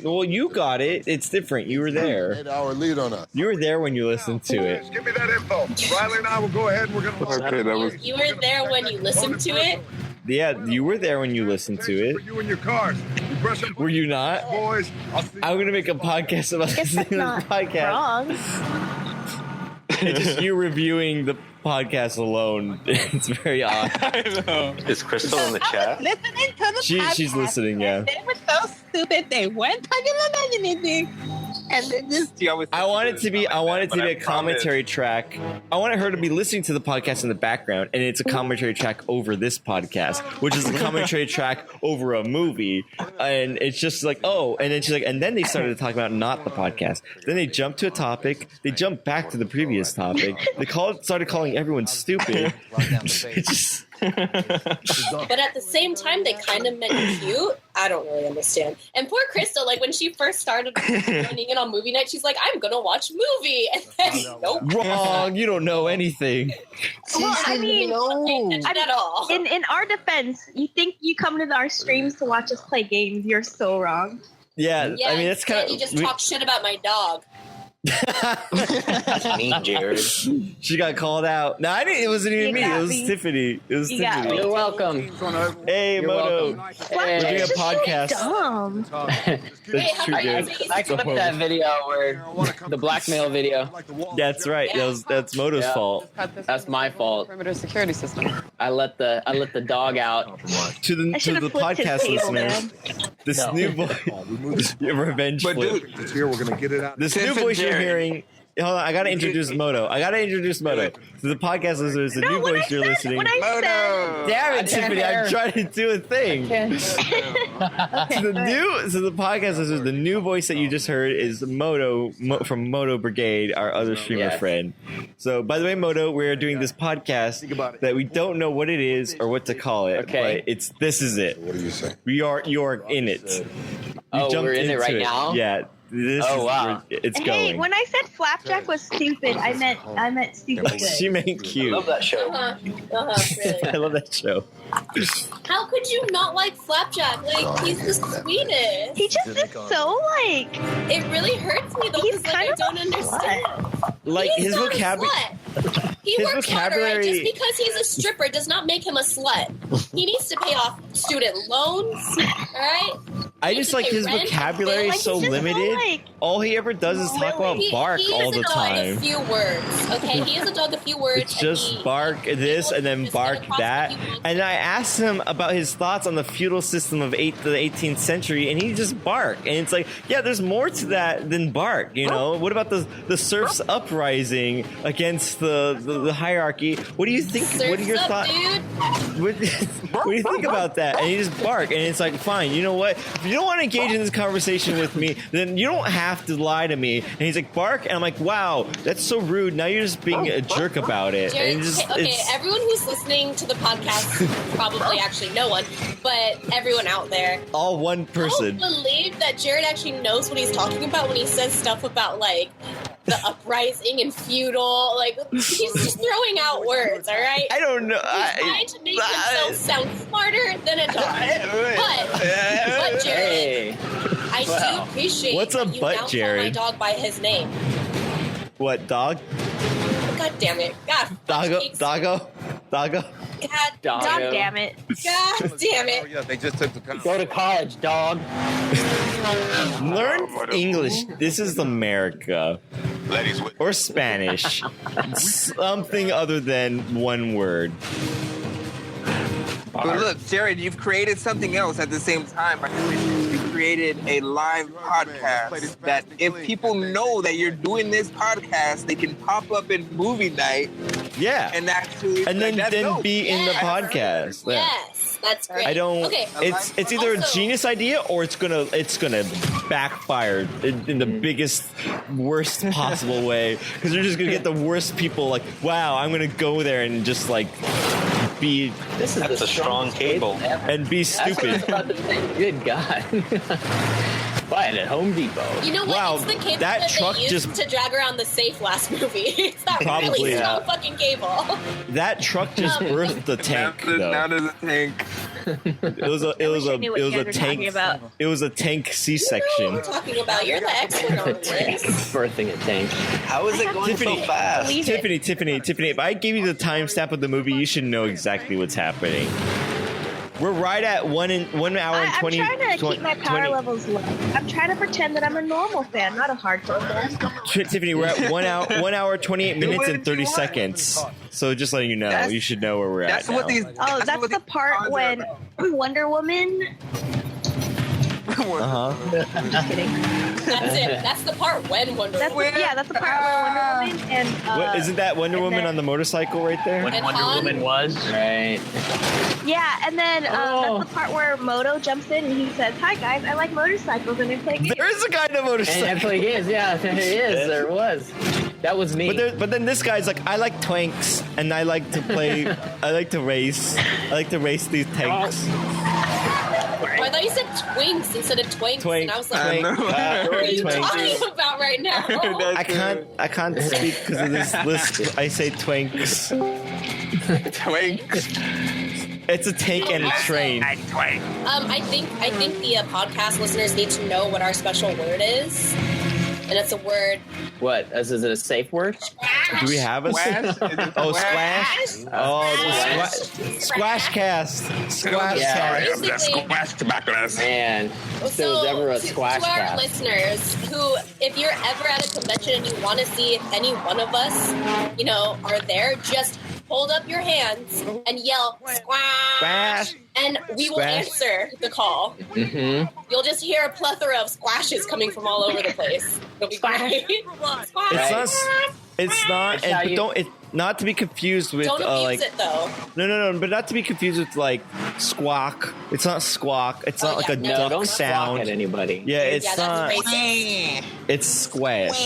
Well, you got it. It's different. You were there. 8-hour lead on us. You were there when you listened to it. Give me that info. Riley and I will go ahead and we're going to... You were there when you listened to it? Yeah, you were there when you listened to it. You and your cars. Were you not? Boys, I'm going to make a podcast about this podcast. Wrong. It's just you reviewing the podcast alone. It's very odd. I know. Is Crystal in the chat? Listening to the podcast. She's listening, yeah. They were so stupid. They weren't talking about anything. And they just... I want it to be a commentary track. I want her to be listening to the podcast in the background, and it's a commentary track over this podcast, which is a commentary track over a movie. And it's just like, oh, and then she's like, and then they started to talk about not the podcast. Then they jumped to a topic. They jumped back to the previous topic. They started calling everyone stupid. It's just... But at the same time, they kind of meant cute. I don't really understand. And poor Crystal, like when she first started joining in on movie night, she's like, "I'm gonna watch movie," and then nope. Wrong. You don't know anything. Well, I mean, not at all. In our defense, you think you come to our streams to watch us play games? You're so wrong. Yeah, I mean that's kind of. You just talk shit about my dog. That's mean, Jared. She got called out. No, I didn't. It wasn't even me. It was Tiffany. It was Tiffany. You're welcome. Hey, Moto. We're doing a podcast. Dumb. That's true, dude. I clipped that video where the blackmail video. That's right. That's Moto's fault. That's my fault. Perimeter security system. I let the dog out. To the podcast listeners, this new voice, revenge flip. Here, we're going to get it out. This new voice you're hearing. Hold on, I gotta introduce Moto. To the podcast listeners, the new voice you're listening. Moto! Damn it, Tiffany! I'm trying to do a thing. To the podcast listeners, the new voice that you just heard is Moto from Moto Brigade, our other streamer friend. So, by the way, Moto, we're doing this podcast that we don't know what it is or what to call it. Okay. But this is it. What do you say? You're in it. We're in it right now? Yeah. Wow. It's going. Hey, when I said Flapjack was stupid, I meant stupid good. She meant cute. I love that show. Really. I love that show. How could you not like Flapjack? Like, he's the sweetest. He just is so like. It really hurts me though, because like, I don't understand. Like He's his not a vocabulary. slut. He His works harder, right? vocabulary- Just because he's a stripper does not make him a slut. He needs to pay off student loans, alright? I just like his vocabulary is so limited. All he ever does is talk about bark all the He time. is a dog a few words, okay? He is a dog a few words. It's just bark this and then bark that. And I asked him about his thoughts on the feudal system of the 18th century, and he just bark. And it's like, yeah, there's more to that than bark, you know? What about the serfs uprising against the hierarchy? What do you think? What are your thoughts? What do you think about that? And he just bark, and it's like, fine, you know what? If you don't want to engage in this conversation with me, then you don't have to lie to me. And he's like, bark, and I'm like, wow, that's so rude. Now you're just being a jerk about it. Jared, And just, okay, everyone who's listening to the podcast, probably actually no one, but everyone out there. all one person. I don't believe that Jared actually knows what he's talking about when he says stuff about, like, the uprising and feudal. Like, he's just throwing out words, all right? I don't know. He's trying to make himself sound smarter than a dog. But Jared, I do appreciate What's a that you butt, now call my Jared? dog by his name. What, dog? God damn it. God. Doggo? God damn it. God damn it. Yeah, they just took the Go to college, dog. Learn English. This is America. Or Spanish. Something other than one word. But look, Jared, you've created something else at the same time. You created a live podcast that if people know that you're doing this podcast, they can pop up in movie night. Yeah. And actually, And then be in the podcast. Yeah. Yes, that's great. I don't. Okay. It's either a genius idea or it's gonna backfire in the biggest, worst possible way, because you're just gonna get the worst people. Like, wow, I'm gonna go there and just like be. That's a strong cable and be stupid. Good God. buy it at Home Depot. You know what? Wow, It's the cable that that truck they used to drag around the safe last movie. It's that Probably, really yeah. strong fucking cable. That truck just birthed the tank, though. Now there's a tank. It was a tank. It was a tank C-section. You know what we're talking about. You're the expert on this. Birthing a tank. How is it going so fast? Tiffany, if I give you the timestamp of the movie, you should know exactly what's happening. We're right at 1 hour and 20. I'm trying to keep my power 20. levels low. I'm trying to pretend that I'm a normal fan, not a hardcore fan. Tiffany, we're at 1 hour, 28 minutes and 30 seconds. So just letting you know, you should know where we're at now. That's the part when Wonder Woman. I'm just kidding. That's it. That's the part when Wonder Woman. Yeah, that's the part where Wonder Woman and. Isn't that Wonder Woman on the motorcycle right there? When Wonder Woman was. Right. Yeah, and then that's the part where Moto jumps in and he says, "Hi guys, I like motorcycles," and they play games. There is a guy in a motorcycle. And they play games. Yeah, there is. There was. That was me. But then this guy's like, I like twanks, and I like to play. I like to race. I like to race these tanks. I thought you said twinks instead of twanks, and I was like, what are you talking about right now? I can't speak because of this list. I say twanks. Twanks. It's a tank and a train. I think the podcast listeners need to know what our special word is, and it's a word. What? Is it a safe word? Do we have a Squash? squash? Oh, the squash cast. Squash cast. The squash tobacconist. Man, if there was ever a squash to our cast. listeners who, if you're ever at a convention and you want to see if any one of us, are there, just hold up your hands and yell squash, and we will answer the call. Mm-hmm. You'll just hear a plethora of squashes coming from all over the place. It'll be great. It's not, but don't not to be confused with don't abuse it though. No, but not to be confused with like squawk. It's not squawk. It's not like a duck don't sound. Squawk at anybody. Yeah, it's not. That's It's squash.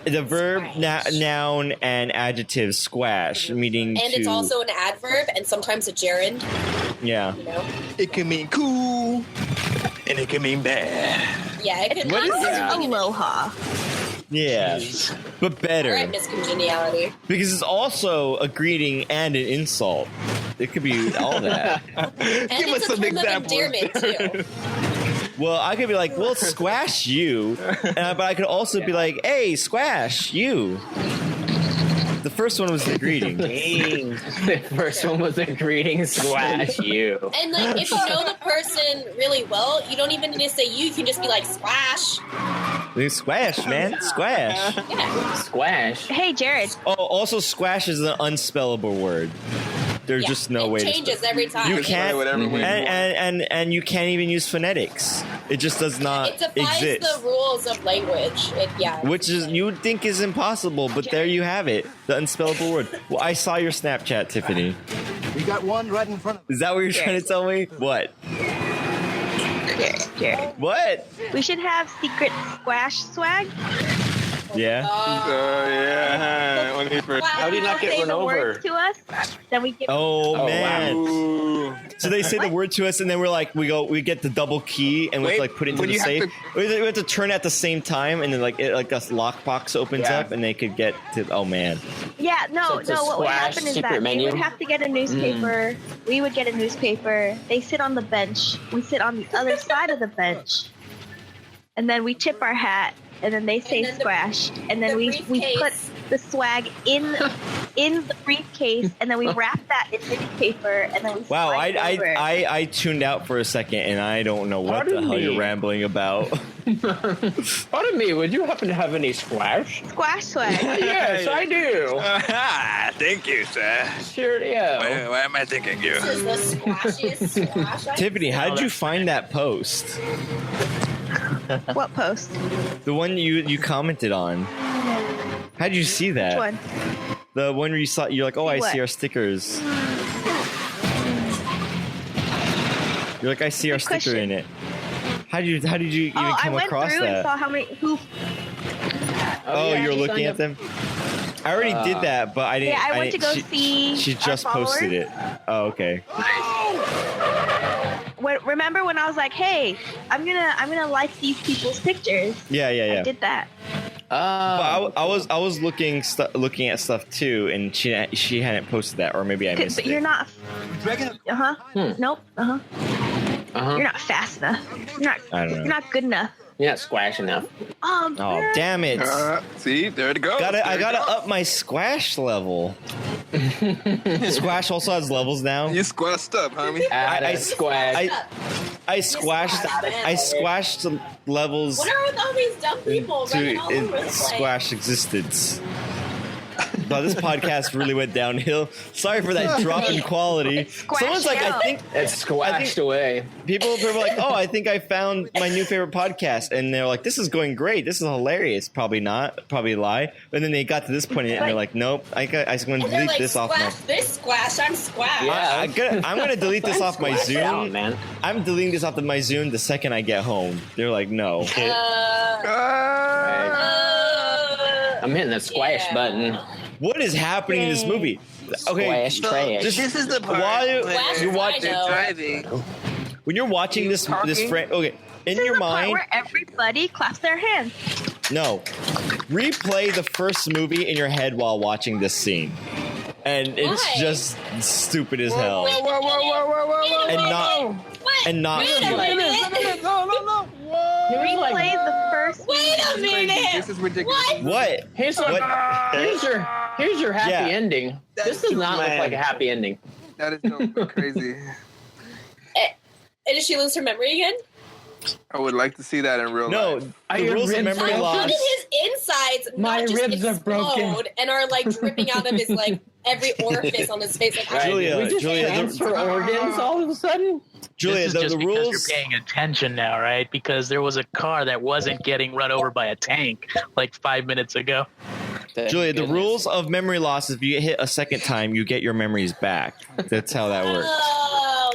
The verb, noun, and adjective squash, meaning and to. it's also an adverb and sometimes a gerund. Yeah. It can mean cool, and it can mean bad. Yeah, it could What is that? Aloha. Yeah, but better. All right, Miss Congeniality. Because it's also a greeting and an insult. It could be all that. And it's a term of endearment too. Well, I could be like, well, squash you. But I could also be like, hey, squash you. The first one was the greeting. The first one was a greeting, squash you. And like, if you know the person really well, you don't even need to say you can just be like squash. Squash, man. Squash. Yeah. Squash. Hey, Jared. Oh, also, squash is an unspellable word. There's just no way. It changes every time. You can't, and you can't even use phonetics. It just does not It defies exist. the rules of language. Which is you would think is impossible, but there you have it, the unspellable word. Well, I saw your Snapchat, Tiffany. We got one right in front of us. Is that what you're trying to tell me? What? Jared. What? We should have secret squash swag. Yeah. Yeah. How do you not get run over? To us, then we give. Oh man! Wow. So they say the word to us, and then we're like, we get the double key, and we have to like put it into the safe. We have to turn at the same time, and then like a lockbox opens up, and they could get to. Oh man! Yeah, no. What would happen is that we would have to get a newspaper. We would get a newspaper. They sit on the bench. We sit on the other side of the bench, and then we tip our hat. And then they say squash, and then we put the swag in the briefcase, and then we wrap that in newspaper, and then we slide it over. I tuned out for a second, and I don't know what the hell you're rambling about. Pardon me, would you happen to have any squash? Squash swag. Yes, I do. Thank you, sir. Sure do. Why am I thanking you? This is the squashiest squash. Tiffany, how did you find that post? What post? The one you commented on. How did you see that? Which one? The one where you saw. You're like, oh, I see our stickers. You're like, I see our sticker in it. How did you even come across that? I went through and saw how many who. Oh, you're looking at them. I already did that, but I didn't. Yeah, I went to go see. She just posted it. Oh, okay. remember when I was like, "Hey, I'm gonna like these people's pictures." Yeah. I did that. But I was looking at stuff too, and she hadn't posted that, or maybe I missed But it. you're not. Nope. You're not fast enough. I don't know. You're not good enough. You're not squash enough. Oh, damn it! See, there it goes. I gotta up my squash level. Squash also has levels now. You squashed up, homie. I squashed the levels. What are with all these dumb people running all over the place? Squash existence. But this podcast really went downhill. Sorry for that drop in quality. Someone's like, I think it's squashed away. People are like, oh, I think I found my new favorite podcast, and they're like, this is going great. This is hilarious. Probably not. Probably a lie. But then they got to this point, and they're like, nope. I'm going to delete this off my. This squash. I'm squash. Yeah, I'm going to delete this off my Zoom. Out, man. I'm deleting this off of my Zoom the second I get home. They're like, no. I'm hitting the squash button. What is happening in this movie? Okay, Squash trash. This is the part Squash you're watching. driving. When you're watching this frame, okay, in your mind, where everybody claps their hands. no, replay the first movie in your head while watching this scene, and it's just stupid as hell, and not. Wait a minute. No. Replay the first. Wait a minute. This is ridiculous. What? Here's your happy ending. This does not look like a happy ending. That is so crazy. And did she lose her memory again? I would like to see that in real life. No, the rules of memory How loss. did his insides My not just ribs are broken. explode and are like dripping out of his like every orifice on his face? Like, Julia, we just transfer organs all of a sudden. Julia, this is just the because rules. you're paying attention now, right? Because there was a car that wasn't getting run over by a tank like 5 minutes ago. Julia, the rules of memory loss is if you get hit a second time, you get your memories back. That's how that works. oh,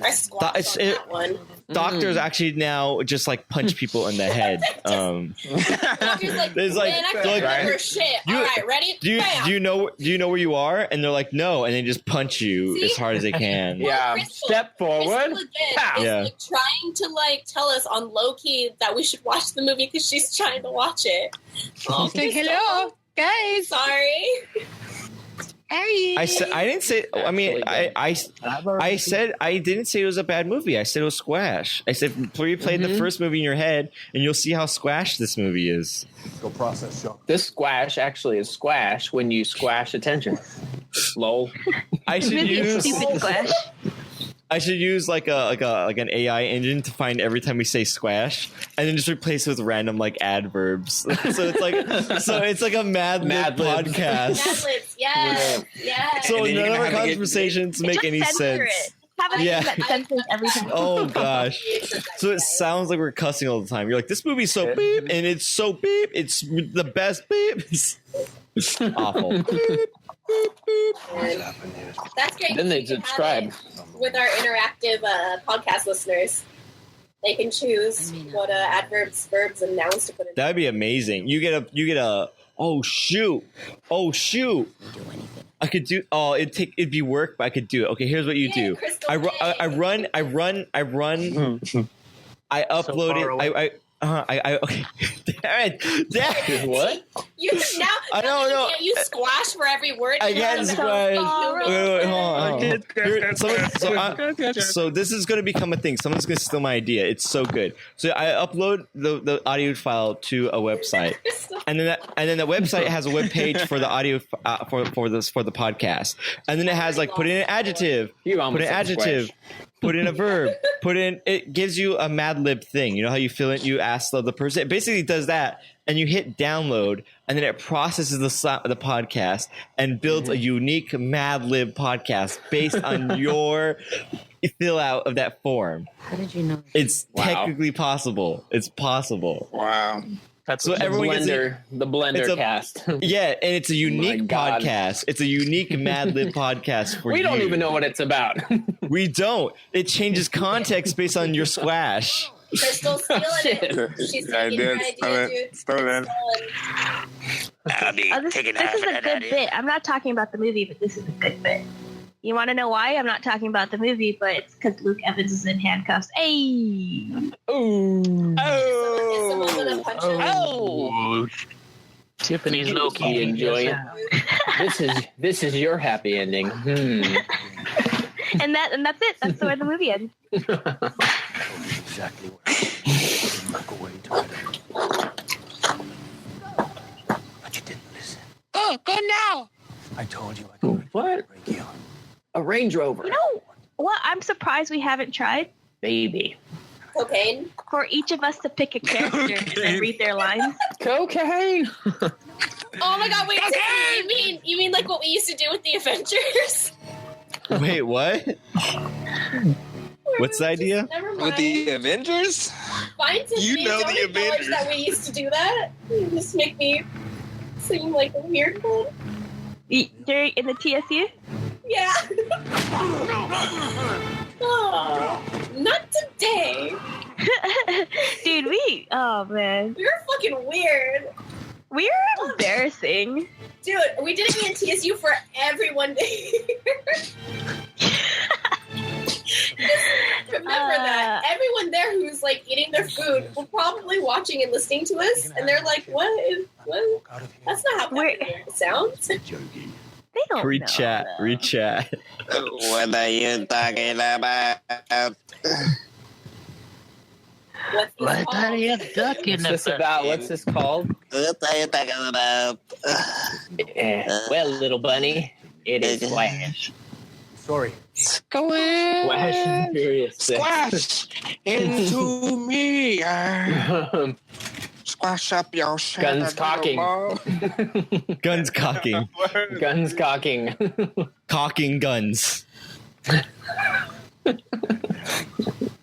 I squashed on that one. Doctors actually now just like punch people in the head. Doctor's like, It's like- man, I they're can't like, remember shit. you- All right, ready? Do you know where you are? And they're like, no, and they just punch you See? as hard as they can. Yeah, step forward. Crystal Pow. is Yeah. like trying to like tell us on low key that we should watch the movie because she's trying to watch it. Oh, Say hello, guys. sorry. I said I didn't say. I mean, I said I didn't say it was a bad movie. I said it was squash. I said replay the first movie in your head, and you'll see how squash this movie is. Go process, show. This squash actually is squash when you squash attention. Lol. I should Maybe it's use. stupid squash. I should use like an AI engine to find every time we say squash, and then just replace it with random like adverbs. So it's like a Mad Lib podcast. Mad Libs, yes. So And then you're none of gonna our have to get- conversations make Just any censor sense. it. Have it Yeah. that censors everything. Oh gosh. So it sounds like we're cussing all the time. You're like, this movie's so beep, and it's so beep. It's the best beep. It's awful. That's great. Then they You can have subscribe. it with our interactive podcast listeners. They can choose what adverbs, verbs, and nouns to put in. That'd be amazing. You get a. Oh shoot! I could do. Oh, it'd be work, but I could do it. Okay, here's what you do. I run. I upload it. Okay. Damn it. What? You now. I don't know. You squash for every word. I you can't have. squash. Wait, hold on. So this is going to become a thing. Someone's going to steal my idea. It's so good. So I upload the audio file to a website, and then the website has a web page for the audio for the podcast, and then it has like put in an adjective, put an adjective. Put in a verb. It gives you a Mad Lib thing. You know how you fill it? You ask the person. It basically does that, and you hit download, and then it processes the podcast and builds a unique Mad Lib podcast based on your fill out of that form. How did you know? It's technically possible. It's possible. Wow. That's So what everyone the blender cast. Yeah, and it's a unique God. podcast. It's a unique Mad Lib podcast for you. We don't even know what it's about. We don't. It changes context based on your squash. Crystal's stealing it. She's taking your idea, dude. Stolen. This is a good bit. I'm not talking about the movie, but this is a good bit. You want to know why? I'm not talking about the movie, but it's because Luke Evans is in handcuffs. Hey! Oh! Tiffany's low key enjoying it. This is your happy ending. And that's it. That's the way the movie ends. Exactly where I look away to it. But you didn't listen. Oh, go now. I told you I could What? break you. A Range Rover. You know what? I'm surprised we haven't tried. Baby. Cocaine. For each of us to pick a character and read their lines. Cocaine. Oh my god, wait, Tiffany, you mean like what we used to do with the Avengers? Wait, what? What's the idea? Never mind. With the Avengers? Fine, Tiffany, You know don't the acknowledge Avengers. that we used to do that. You just make me seem like a weird one. During in the TSU? Yeah. Oh, not today. Dude, oh man. You're fucking weird. We're embarrassing. Dude, we did it in TSU for everyone to hear. Remember that. Everyone there who's like eating their food were probably watching and listening to us, and they're like, what? That's not how it sounds. They don't Rechat. What are you talking about? What are you talking What's this about? What's this called? What are you talking about? Well, little bunny, it is Squash. Sorry. Squash and Furious. Squash into me. Squash up your shit. Guns cocking. Guns cocking. Guns cocking. Cocking guns.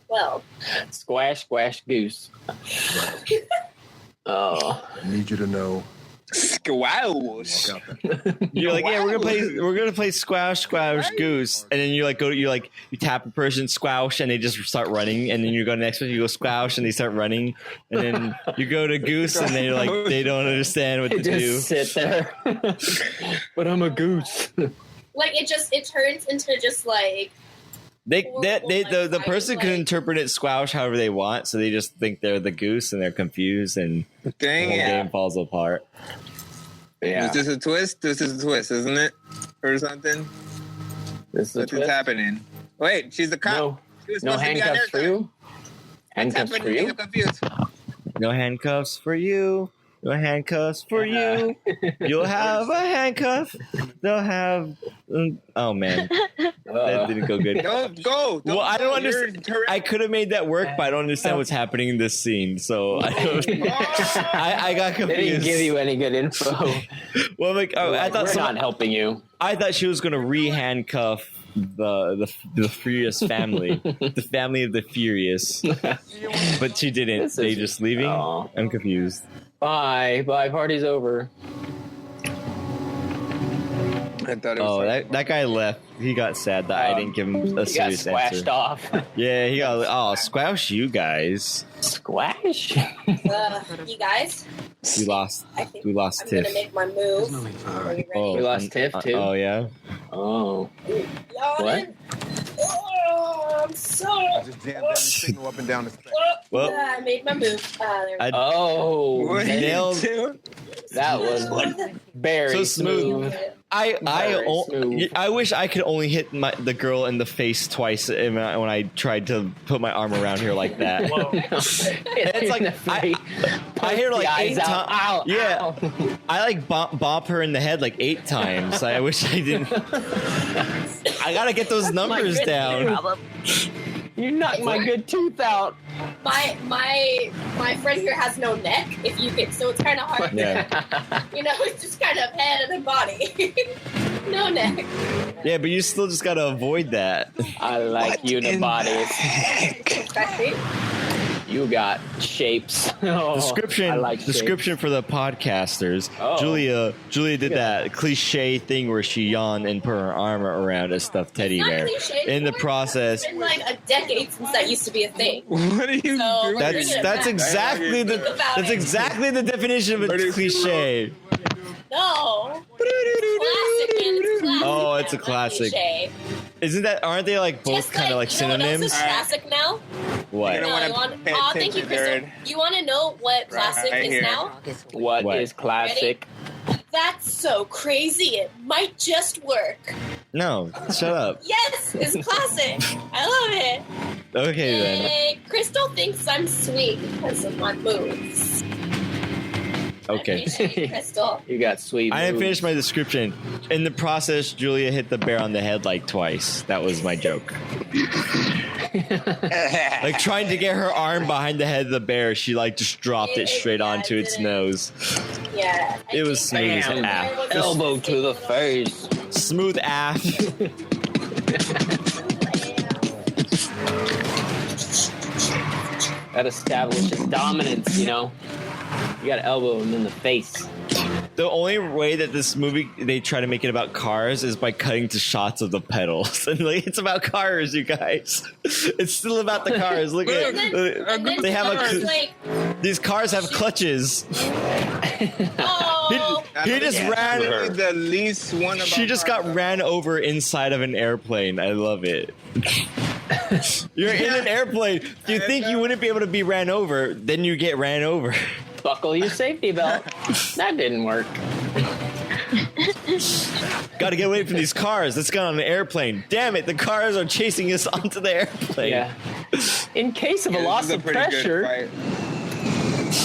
Well. Squash, squash, goose. Oh. I need you to know. Squash. You're like, yeah, we're gonna play squash, goose, and then you tap a person, squash, and they just start running, and then you go to the next one, you go squash, and they start running, and then you go to goose, and they don't understand what to do. Sit there. But I'm a goose. Like it turns into just like the person can interpret it squash however they want, so they just think they're the goose and they're confused and the whole game falls apart. Yeah. This is a twist, isn't it? Or something? This is what's happening. Wait, she's a cop. No handcuffs for you? Handcuffs for you? I'm confused. No handcuffs for you. No handcuffs for you. You'll have a handcuff. They'll have. Oh man, that didn't go good. Go. Well, I don't understand. I could have made that work, but I don't understand what's happening in this scene. So I got confused. They didn't give you any good info. Well, I thought we're not helping you. I thought she was going to re-handcuff the Furious family, the family of the Furious, but she didn't. They just leaving. Oh. I'm confused. Bye, party's over. I thought it was that guy left. He got sad that I didn't give him a serious got squashed answer. Off. Yeah, he got squash you guys. Squash? You guys? We lost. We lost I'm Tiff. gonna make my move. We lost Tiff too. Oh yeah. Oh. What? Oh, I'm so. Just jammed every signal up and down the spectrum. Well, I made my move. There we go. Nailed. That was very So smooth. I wish I could only hit the girl in the face twice when I tried to put my arm around her like that. It's like I hit her like 8 times. Yeah, I like bop her in the head like 8 times. I wish I didn't. I gotta get those numbers down. You knocked my good tooth out. My friend here has no neck. If you can, so it's kind of hard. Yeah. It's just kind of head and then body. No neck. Yeah, but you still just gotta avoid that. I like unibodies. Exactly. You got shapes. Description for the podcasters. Oh. Julia did that cliche thing where she yawned and put her arm around a stuffed teddy bear. In the process, It's been like a decade since that used to be a thing. What are you doing? that's exactly the definition of a cliche. No. Classic, man. It's classic. Oh, it's a classic. Cliche. Aren't they like both kind of like synonyms? This is classic now. What? Thank you, Crystal. You want to know what classic is now? What is classic? Ready? That's so crazy. It might just work. No, shut up. Yes, it's classic. I love it. Okay then. Crystal thinks I'm sweet because of my moves. Okay. Crystal. You got sweet moves. I didn't finish my description. In the process, Julia hit the bear on the head like twice. That was my joke. Like trying to get her arm behind the head of the bear, she like just dropped it straight onto its nose. Yeah. It was smooth as af. Elbow to the face. Smooth af. That establishes dominance, you know. You got to elbow him in the face. The only way that this movie they try to make it about cars is by cutting to shots of the pedals, and like it's about cars, you guys. It's still about the cars. Look at it. They have these cars have clutches. He just ran. The least one. She just got ran over inside of an airplane. I love it. You're in an airplane. You think you wouldn't be able to be ran over, then you get ran over. Buckle your safety belt. That didn't work. Got to get away from these cars. Let's get on an airplane. Damn it, the cars are chasing us onto the airplane. Yeah. In case of a loss of pressure.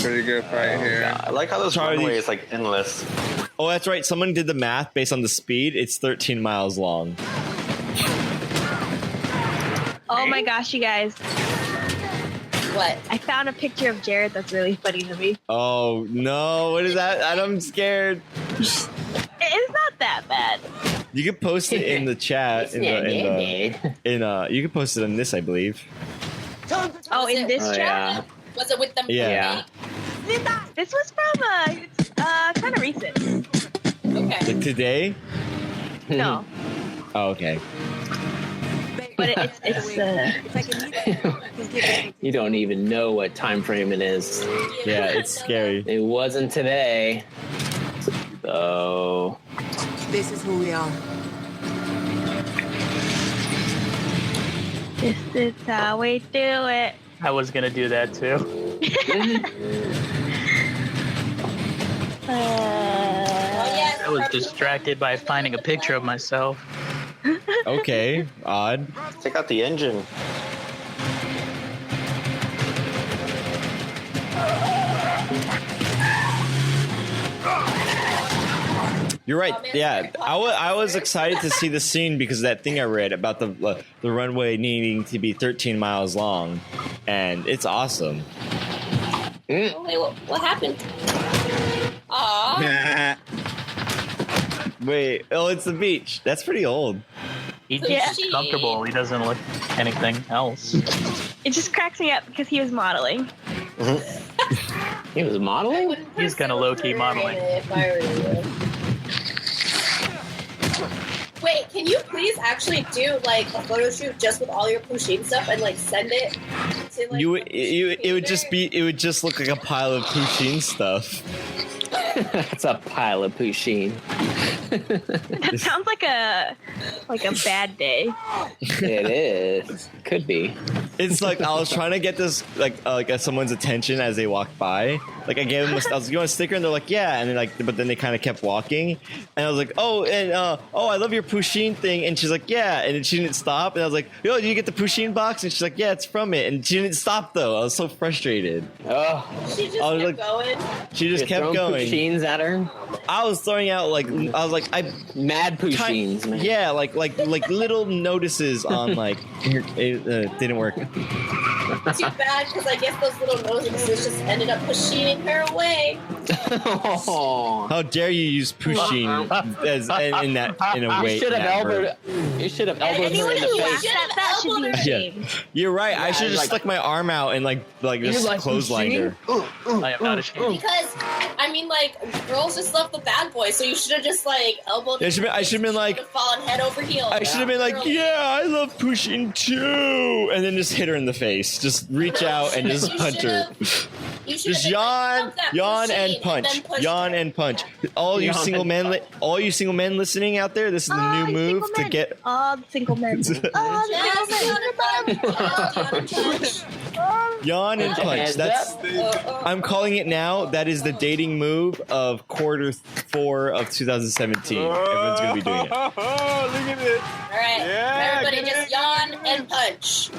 Pretty good fight here. I like how this runway is like endless. Oh, that's right. Someone did the math based on the speed. It's 13 miles long. Oh my gosh, you guys. What? I found a picture of Jared that's really funny to me. Oh no, what is that? I'm scared. It's not that bad. You can post it in the chat. You can post it on this, I believe. Oh, in this chat? Yeah. Was it with them? Yeah. This was from kind of recent. Okay. Like today? No. Oh, okay. But it's You don't even know what time frame it is. Yeah, it's scary. It wasn't today. So This is who we are. This is how we do it. I was gonna do that too. I was distracted by finding a picture of myself. Okay, odd. Check out the engine. You're right. Yeah, I was excited to see the scene because of that thing I read about the runway needing to be 13 miles long, and it's awesome. Oh, wait, what happened? Aww. Wait, oh, it's the beach. That's pretty old. He's just comfortable. He doesn't look anything else. It just cracks me up because he was modeling. He was modeling? He's kind of low-key modeling. If I were you. Wait, can you please actually do like a photo shoot just with all your poutine stuff and like send it to like it would just look like a pile of poutine stuff. It's a pile of poutine. That sounds like a bad day. It is. Could be. It's like I was trying to get this like someone's attention as they walked by. Like I gave them I was giving a sticker and they're like, yeah, and then but then they kind of kept walking, and I was like, oh, and I love your poutine thing, and she's like, yeah, and then she didn't stop, and I was like, yo, did you get the poutine box? And she's like, yeah, it's from it, and she didn't stop though. I was so frustrated. Oh, she just kept going. She just kept going. Poutines at her. I was throwing out mad poutines, man. Yeah, like little notices on like it didn't work. Too bad, because I guess those little notices just ended up pushing her away. How dare you use poutine as in a way? You should have elbowed her in the face. That should be yeah. You're right. I should have just stuck my arm out and just clotheslined her. I am not ashamed. Because I mean, like, girls just love the bad boys, so you should have just like elbowed. I should have been like, fallen head over heels. I should have been like, yeah, I love poutine too, and then just hit her in the face. Just reach out and just punch her. You should Just yawn, and punch. Yawn and punch. All you single men listening out there, this is the new move to get all the single men. yawn and punch. That's I'm calling it now. That is the dating move of Q4 of 2017. Everyone's gonna be doing it. Oh, look at this. All right, everybody just yawn and punch.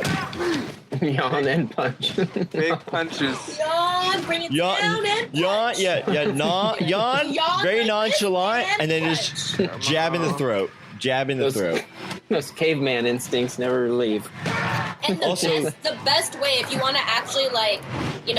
Yawn and punch. Big punches. Yawn, bring it down and punch. Yawn, yawn, very nonchalant, and then just jab in the throat. Jab in the throat. Those caveman instincts never leave. And the best way, if you want to actually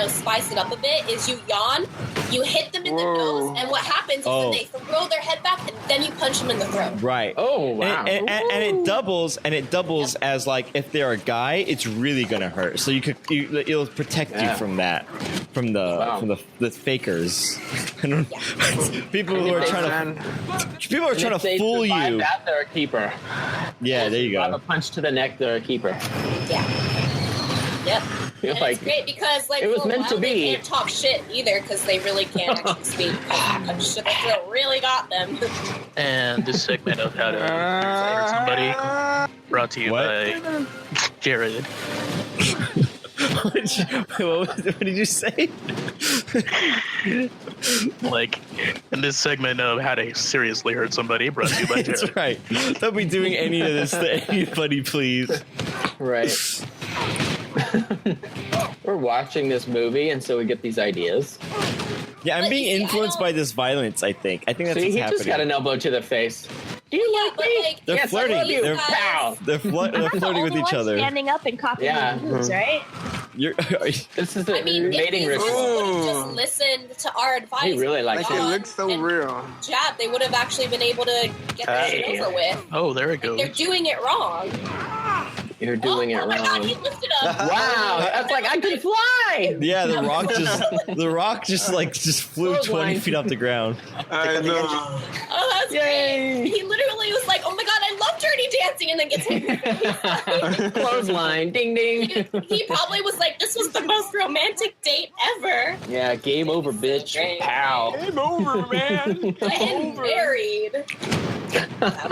spice it up a bit, is you yawn, you hit them in the nose, and what happens is that they throw their head back, and then you punch them in the throat. Right. Oh wow. And it doubles, as like if they're a guy, it's really gonna hurt. So it'll protect you from that, from the fakers. People who are trying to fool you. That they're a keeper. Yeah, there you go. Have a punch to the neck, they're a keeper. Yeah. Yep. And it's great because it was meant to be. They can't talk shit either because they really can't actually speak. Punch to the throat really got them. And this segment of How to Fire Somebody brought to you by Jared. What did you say? Like, in this segment of How to Seriously Hurt Somebody brought to you by Jared. That's right. Don't be doing any of this to anybody, please. Right. We're watching this movie, and so we get these ideas. Yeah, I'm being influenced by this violence, I think. I think that's what's happening. He just got an elbow to the face. Do you like me? They're flirting. They're flirting with each other. Standing up and copying the moves, right? This is the mating ritual. If ritual. would have just listened to our advice, He really likes it. It looks so real. Jab, they would have actually been able to get this shit over with. Oh, there it goes. They're doing it wrong. You're doing it wrong. Oh my God, he lifted up. Wow, that's like I can fly. Yeah, the rock just flew 20 feet off the ground. I know. Oh, that's great. He literally was like, "Oh my God, I love dirty dancing," and then gets hit. Clothesline, ding ding. He probably was like, "This was the most romantic date ever." Yeah, game over, bitch. Pow. Game over, man. And married.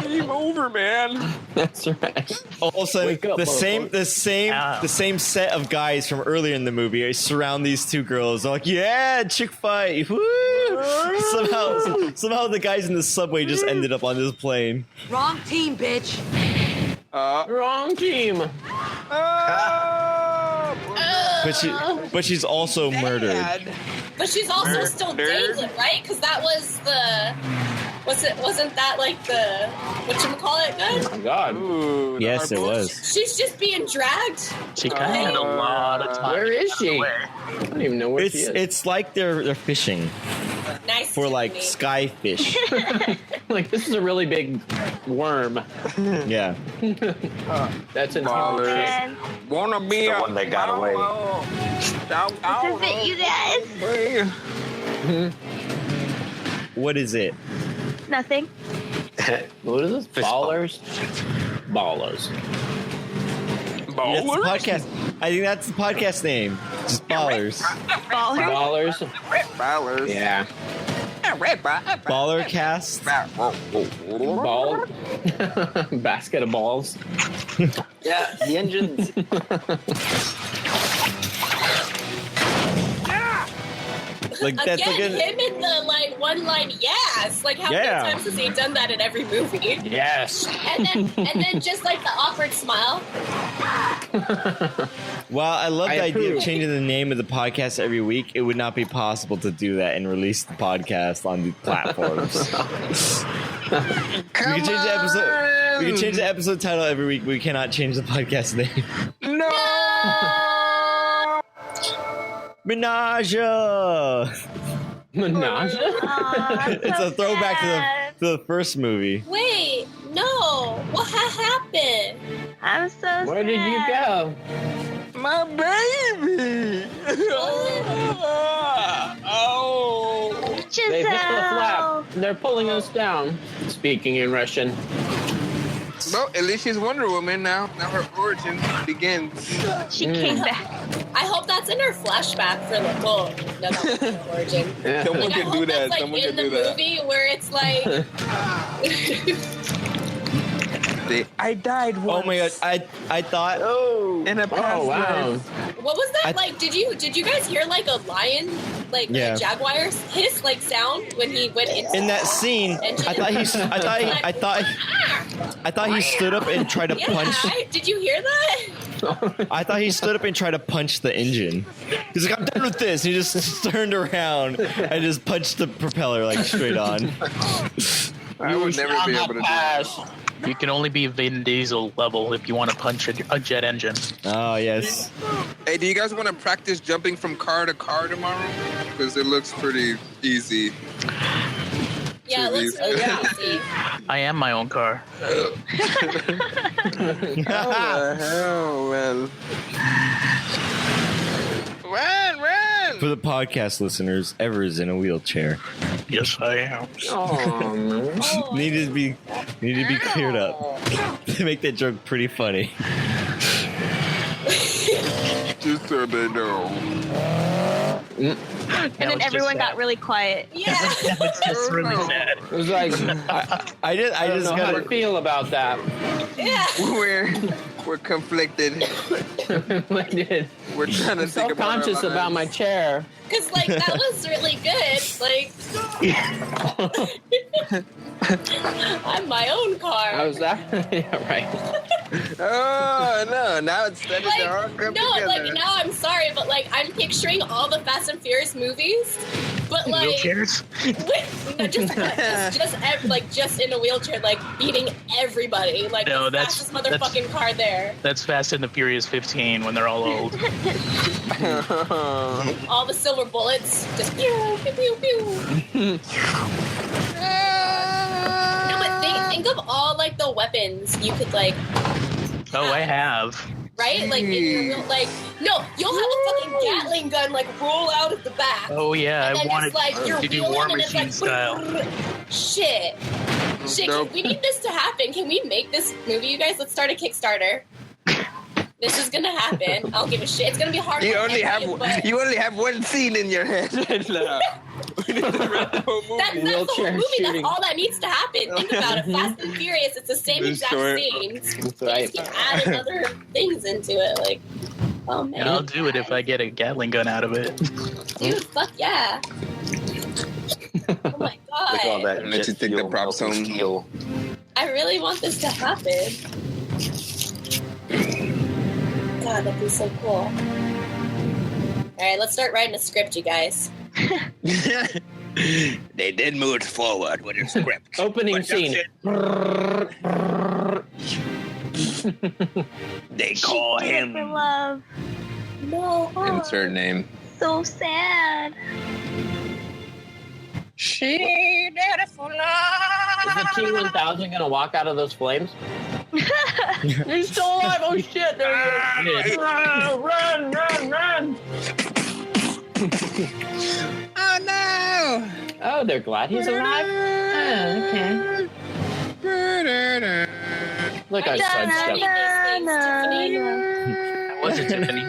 Game over, man. That's right. Also, the same set of guys from earlier in the movie surround these two girls. They're like, yeah, chick fight. Woo! Somehow the guys in the subway just ended up on this plane. Wrong team, bitch. Wrong team. But she's also murdered. But she's also still dangling, right? Because that was the. Wasn't that like the whatchamacallit good? Oh my God. Ooh, yes, it was. She's just being dragged. She kind of had a lot of time. Where is she? I don't even know where she is. It's like they're fishing. Nice for like sky fish. Like this is a really big worm. Yeah. That's an baller. Wanna be the one that got away. This is it, you guys. What is it? Nothing. What is this? Ballers? Ballers. That's the podcast. I think that's the podcast name. Just Ballers. Ballers. Ballers. Yeah. Baller cast. Ball. Basket of balls. Yeah, the engines. Like that's again, like him in the one line yes. Like how many times has he done that in every movie? Yes. And then just like the awkward smile. Well, I love the idea of changing the name of the podcast every week. It would not be possible to do that and release the podcast on the platforms. We can change the episode title every week. But we cannot change the podcast name. No. Menage. Menage. It's a throwback to the first movie. Wait, no. What happened? I'm so sad. Where did you go? My baby. Oh. They hit the flap. They're pulling us down. Speaking in Russian. Well, at least she's Wonder Woman now. Now her origin begins. She came back. I hope that's in her flashback for the no, that was her origin. Yeah. Someone like, could do that. Like Someone in could the do that. movie where it's like. I died once. Oh my god! I thought. In a past life. What was that like? Did you guys hear like a lion, like a jaguar hiss like sound when he went in that scene? I thought he stood up and tried to punch. Did you hear that? I thought he stood up and tried to punch the engine. He's like, I'm done with this. He just turned around and just punched the propeller like straight on. I would never be able to do that. You can only be Vin Diesel level if you want to punch a jet engine. Oh, yes. Hey, do you guys want to practice jumping from car to car tomorrow? Because it looks pretty easy. Yeah, it looks really easy. I am my own car. What the hell, man? Run! For the podcast listeners, Ever is in a wheelchair. Yes, I am. Oh, man. Needed to be cleared up to make that joke pretty funny. Just so they know. And then everyone got really quiet. Yeah. It's just really sad. It was like, I don't know how to feel about that. Yeah. We're conflicted. We're trying to think self-conscious about my chair. Because, like, that was really good. Like, I'm my own car. How's that? Yeah, right. Oh, no. Now it's starting to all come together. Like, now I'm sorry, but, like, I'm picturing all the Fast and Furious movies, but, like... Wheelchairs? Just in a wheelchair, like, beating everybody. Like, No, the that's- fastest motherfucking car there. That's Fast and the Furious 15 when they're all old. All the silver bullets. Just pew, pew, pew, pew. No, but think of all, like, the weapons you could, like... Oh, I have. Right? Like, in your wheel, like... No, you'll have a fucking Gatling gun, like, roll out of the back. Oh, yeah, And I then wanted it's like, you're to do wheeling War and it's Machine like, style. Shit. Nope. We need this to happen. Can we make this movie, you guys? Let's start a Kickstarter. This is gonna happen. I don't give a shit. It's gonna be hard. You only have one scene in your head. That's the whole movie. That's all that needs to happen. Think about it. Fast and Furious. It's the same exact scenes. That's right. You just keep adding other things into it. Like, oh man. And I'll do it if I get a Gatling gun out of it. Dude, fuck yeah. Oh my god. Look at all that. Let you take the props home. Steel. I really want this to happen. God, that'd be so cool. Alright, let's start writing a script, you guys. They did move forward with a script. Opening scene. They call For him. love. No. Insert name. So sad. She did it for love. Is the T-1000 gonna walk out of those flames? He's still alive! Oh shit! There he is! Run! Oh no! Oh, they're glad he's alive. Oh, okay. Look, I sidestepped. That was a Tiffany.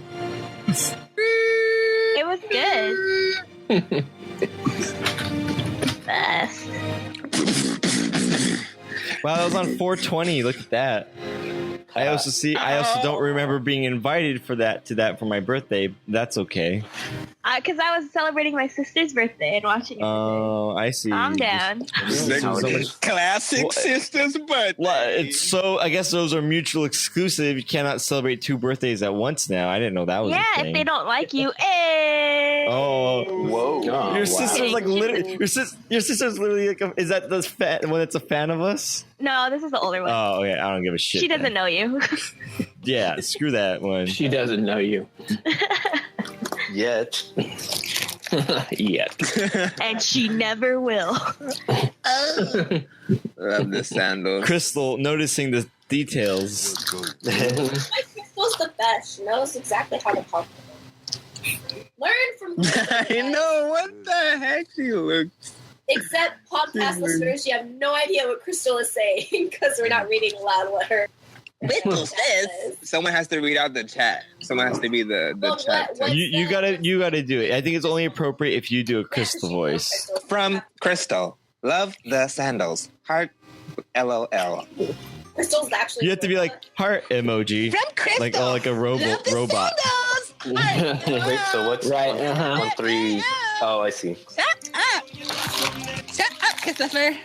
It was good. Best. Wow, that was on 420. Look at that. I also don't remember being invited for my birthday. That's okay. Because I was celebrating my sister's birthday and watching it. Oh, I see. I'm down. Classic sister's birthday. Well, I guess those are mutual exclusive. You cannot celebrate two birthdays at once now. I didn't know that was a thing. If they don't like you, eh. Oh, whoa! Your sister's like literally. Your sister's literally like. Is that the one that's a fan of us? No, this is the older one. Oh, okay. I don't give a shit. She doesn't know you. Yeah, screw that one. She doesn't know you. Yet. And she never will. Love the sandals. Crystal noticing the details. Crystal's the best. She knows exactly how to talk. Learn from I know. What the heck? She looks. Except podcast listeners, you have no idea what Crystal is saying because we're not reading aloud what her. Crystal says. Someone has to read out the chat. Someone has to be the chat. You gotta do it. I think it's only appropriate if you do a Crystal voice. From Crystal, love the sandals. Heart, LOL. Crystal's actually. You have to be like heart emoji, From Crystal, like a robot. Wait, so what's Right, 1, 3? Oh, I see. Shut up, Christopher.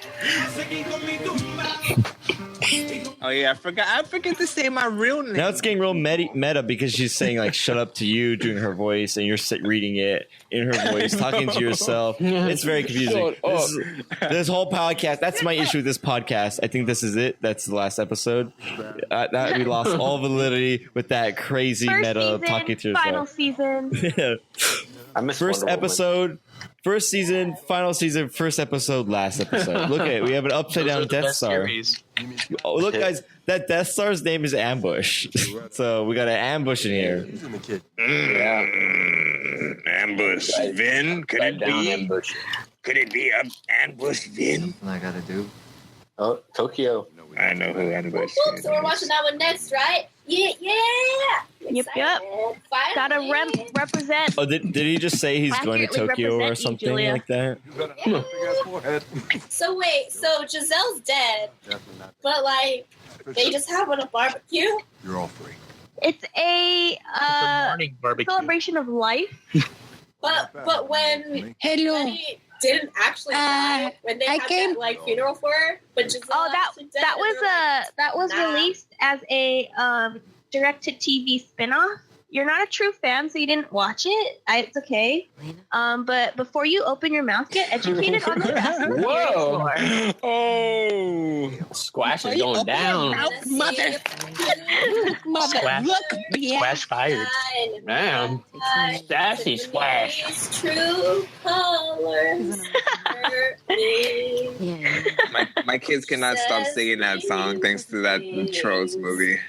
Oh yeah, I forget to say my real name. Now it's getting real meta because she's saying like "shut up" to you, doing her voice, and you're reading it in her voice, talking to yourself. It's very confusing. This whole podcast. That's my issue with this podcast. I think this is it. That's the last episode. We lost all validity with that crazy First meta season, talking to yourself. final season. I miss First Wonder Woman. episode. First season, final season, first episode, last episode. Look at it. We have an upside down Death Star. Oh, look, guys, that Death Star's name is Ambush. So we got an ambush in here. Ambush. Vin? Could it be? Ambush. Could it be Ambush Vin? What I gotta do? Oh, Tokyo. I know who Ambush is. So we're watching that one next, right? Yeah. Yep. Finally. Gotta represent. Oh, did he just say he's going to Accurately Tokyo or represent you, something Julia. like that? So wait, so Giselle's dead, but like they just having a barbecue. You're all free. It's a morning barbecue. celebration of life. But when Hello. Betty didn't actually die, when they had that like funeral for her, but Giselle actually dead, that was nah. released as a direct-to-TV spinoff. You're not a true fan, so you didn't watch it. It's okay. But before you open your mouth, get educated on the Fast and the Furious lore. Oh, Squash is going down. Mother. Squash. Look, yeah. Squash fired. Man, sassy Squash. True colors. my kids cannot stop singing that song thanks to that Trolls movie.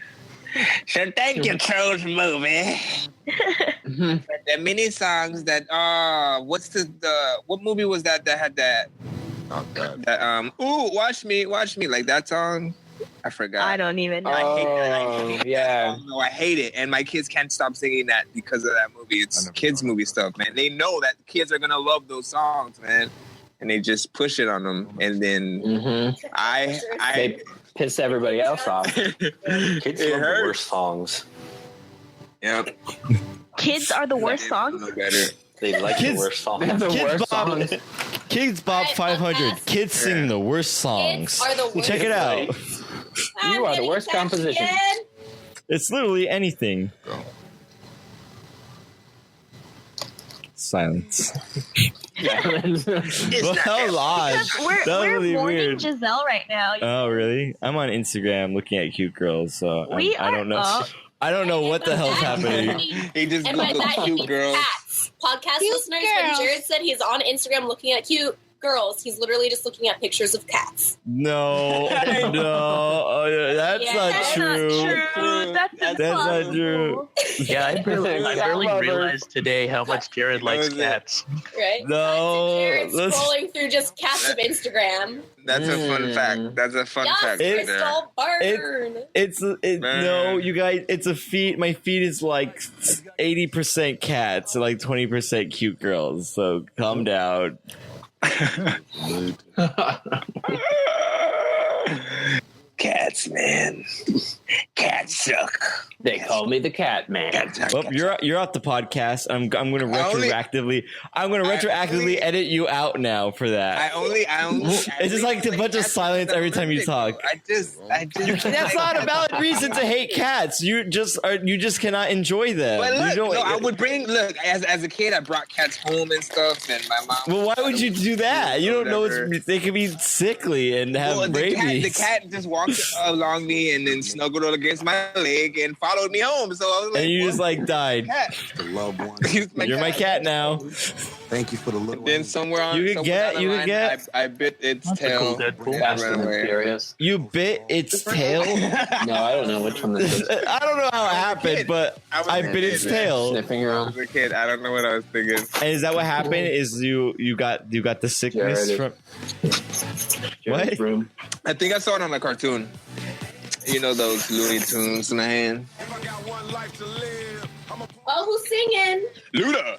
So thank you, Trolls movie. The mini songs that what's what movie was that had that? Not bad. That ooh, watch me, like that song. I forgot. I don't even know. I hate yeah. that. No, I hate it, and my kids can't stop singing that because of that movie. It's kids movie stuff, man. They know that kids are gonna love those songs, man, and they just push it on them, and then they piss everybody else off. Kids love the worst songs. Yep. Kids are the worst songs. They like Kids- the worst songs. The worst songs. Kids Bob 500. Kids sing the worst songs. Are the worst. Check it out. You are the worst composition. It's literally anything. Silence. Yeah. Well, that was odd. We're That was really mourning weird. Giselle right now. Oh, really? I'm on Instagram looking at cute girls, so I don't know. up. I don't know what the hell's happening. He just And by that, Googled he cute means girls. cats. Podcast Cute listeners, when girls. Jared said he's on Instagram looking at cute girls, he's literally just looking at pictures of cats. No, that's Yeah, not that's true. That's not true. Yeah, I barely realized today how much Jared likes cats. Right? No, Jared let's- scrolling through just cats of Instagram. That's a fun fact. That's a fun Yes, fact right there. Crystal Burn. No, you guys. It's a feed. My feed is like 80% cats and like 20% cute girls. So calm down. Cats, man. Cats suck. They call me the cat man. Well, you're off the podcast. I'm going to retroactively. I'm going to retroactively edit you out now for that. I only It's just like a bunch of silence every time you talk. I just That's not a valid reason to hate cats. You just cannot enjoy them. But You look, don't- no, I would bring. Look, as a kid, I brought cats home and stuff, and my mom. Well, why would you do that? You don't know they could be sickly and have Well, rabies. the cat just walked along me and then snuggled all against my my leg and followed me home. So I was like, and you just like died. The loved one. You're my cat now. Thank you for the little. Then somewhere on You could get. I bit its tail. Fast and Furious. You bit its tail. No, I don't know which one this is. I don't know how it happened, but I bit its tail. Sniffing I around. was a kid. I don't know what I was thinking. And is that what happened? Is you got the sickness Jared from what? Room. I think I saw it on a cartoon. You know those Looney Tunes, man. Oh, who's singing? Luda.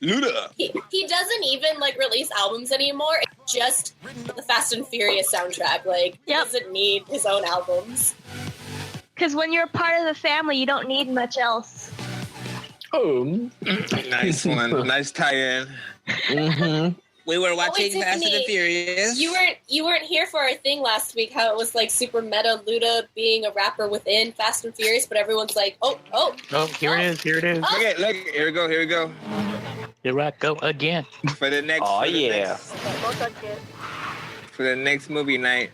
Luda. He doesn't even like release albums anymore. It's just the Fast and Furious soundtrack. Like, he doesn't need his own albums. Because when you're part of the family, you don't need much else. Oh, Nice one. Nice tie-in. Mm-hmm. We were watching Tiffany, Fast and Furious. You weren't here for our thing last week. How it was like super meta Luda being a rapper within Fast and Furious, but everyone's like, oh, here it is. Here it is. Look, here we go. Here I go again. For the next. Oh yeah. For the next movie night.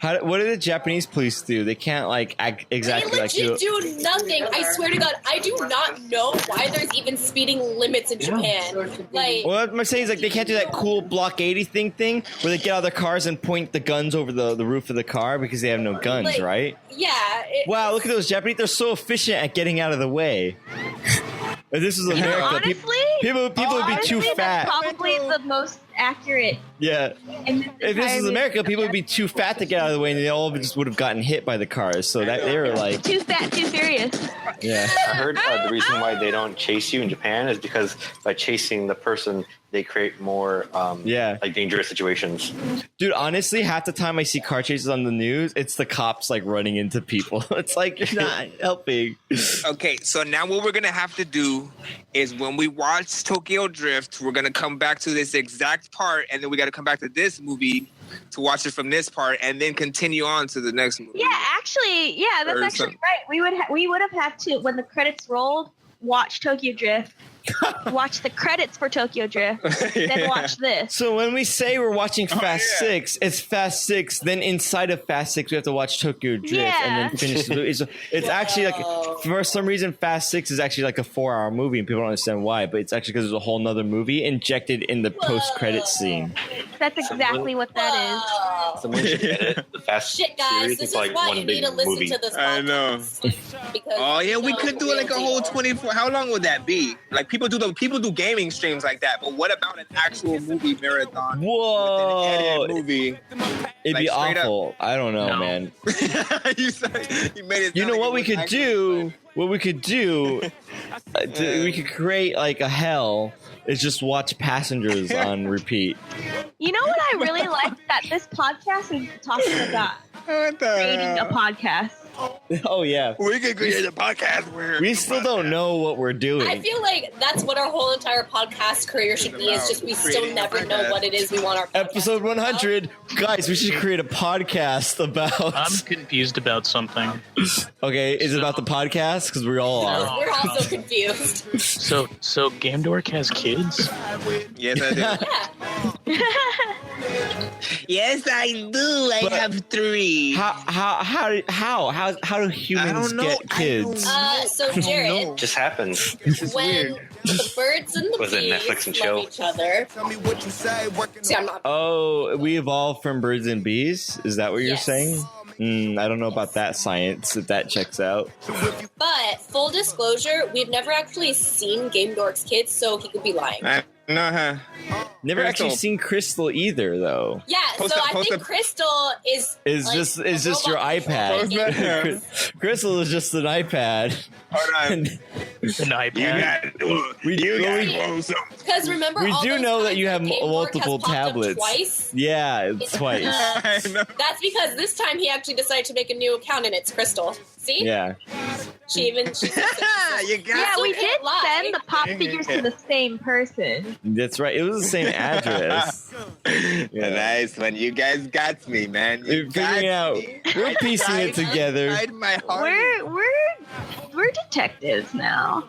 What do the Japanese police do? They can't like act exactly They like you. legit do nothing. I swear to God, I do not know why there's even speeding limits in Japan. Like, What I'm saying is like they can't do that cool block 80 thing where they get out of their cars and point the guns over the roof of the car because they have no guns, like, right? yeah. Wow, look at those Japanese. They're so efficient at getting out of the way. If this was America, Honestly, people would be too that's fat. probably the most accurate. Yeah. In this If this was entire America, people would be too fat to get out of the way, and they all just would have gotten hit by the cars. So that they were like, too fat, too furious. yeah. I heard the reason why they don't chase you in Japan is because by chasing the person, they create more like dangerous situations. Dude, honestly, half the time I see car chases on the news, it's the cops like running into people. It's like you're not helping. Okay, so now what we're gonna have to do is when we watch Tokyo Drift, we're gonna come back to this exact part, and then we got to come back to this movie to watch it from this part, and then continue on to the next movie. Yeah, actually, that's Or actually something. right. We would have had to, when the credits rolled, watch Tokyo Drift, watch the credits for Tokyo Drift, then watch this. So when we say we're watching Fast 6, it's Fast 6. Then inside of Fast 6, we have to watch Tokyo Drift and then finish the movie. So it's actually like, for some reason, Fast 6 is actually like a 4-hour movie, and people don't understand why. But it's actually because there's a whole nother movie injected in the post-credit scene. That's exactly what that is. Someone should get it. The Fast shit, guys, series this is is like why one you big need to listen movie. to this podcast. I know. Because Oh yeah, we it's could do the like a real whole deal. 24. How long would that be? Like people do gaming streams like that, but what about an actual movie marathon? Whoa. With an edited movie. It'd be Like, straight up. awful. I don't know, man. you made it. You know sound what like we it could was do? What we could do? We could create like a hell. Is just watch Passengers on repeat. You know what I really like? That this podcast is talking about creating a podcast. Oh yeah, we could create a podcast where we still don't know what we're doing. I feel like that's what our whole entire podcast career should be. Is just we still never know what it is we want our podcast Episode 100, guys. We should create a podcast about. I'm confused about something. Okay, is it about the podcast? Because we all are. We're also confused. So Game Dork has kids? Yes, I do. Yes, I do. I have 3. How do humans get kids? So Jared, Just happens. when the birds and the Was it bees Netflix and love chill? each other. See, I'm not. Oh, we evolved from birds and bees? Is that what you're Yes. saying? I don't know about that science, if that checks out. But full disclosure, we've never actually seen Game Dork's kids, so he could be lying. Never actually Crystal. seen Crystal either, though. Yeah, Post so up, I post think up. Crystal is like, Is just a your robot controlling Game iPad. Dork. Crystal is just an iPad. Hold on. An iPad. Because remember, We all do those know that times you have Game Dork multiple has popped up tablets. Twice. Yeah, twice. That's because this time he actually decided to make a new account, and it's Crystal. See? Yeah. She you got Yeah, we did send the pop figures to the same person. That's right. It was the same address. Yeah. Nice one. You guys got me, man. We're figuring out. We're piecing it together. We're we're detectives now.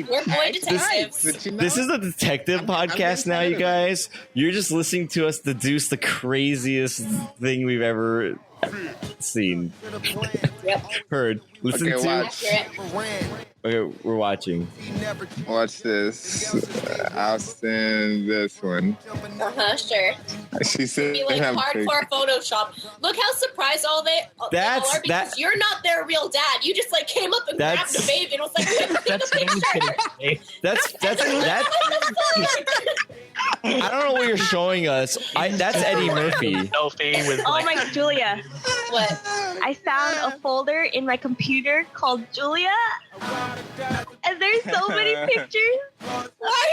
We're boy detectives. This is a detective podcast now, you guys. You're just listening to us deduce the craziest thing we've ever seen. Heard. Listen to. Okay, we're watching. Watch this. I'll send this one. Sure. She said, be like hardcore Photoshop. Look how surprised all they all are because you're not their real dad. You just like came up and grabbed the baby and was like, "That's the picture." That's. I don't know what you're showing us. That's Eddie Murphy. Oh my, Julia. What? I found a folder in my computer called Julia, and there's so many pictures. Why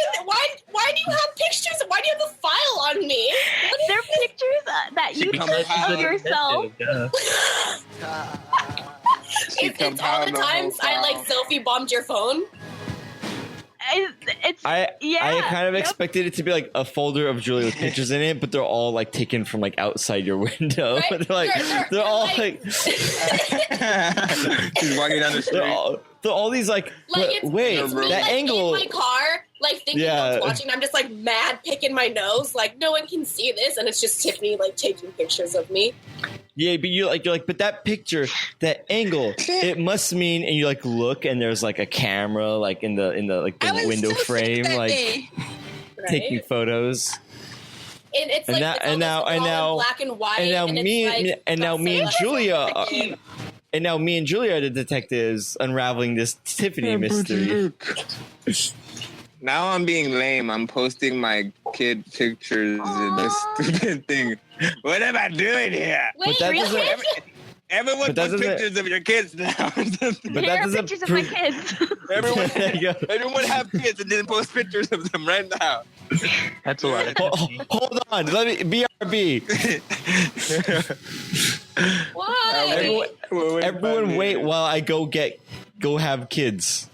do you have pictures? Why do you have a file on me? They're pictures that you took of yourself. It's all the times I like selfie bombed your phone. I kind of expected it to be like a folder of Julia with pictures in it, but they're all like taken from like outside your window. Right? they're all like she's walking down the street. They're all these like wait, it's me, that like, angle. In my car, like thinking I was watching. I'm just like mad picking my nose, like no one can see this, and it's just Tiffany like taking pictures of me. Yeah, but you're like, but that picture, that angle, it must mean, and you like look, and there's like a camera, like in the like the window frame, like taking photos. And it's like and now black and white, and now me and now me and Julia are the detectives unraveling this Tiffany mystery. Now I'm being lame. I'm posting my kid pictures in this stupid thing. What am I doing here? Wait, really? Everyone put pictures of your kids now. But that doesn't pictures of my kids. Everyone have kids and then post pictures of them right now. That's a lot of Hold on. Let me BRB. Why? Everyone wait while I go have kids.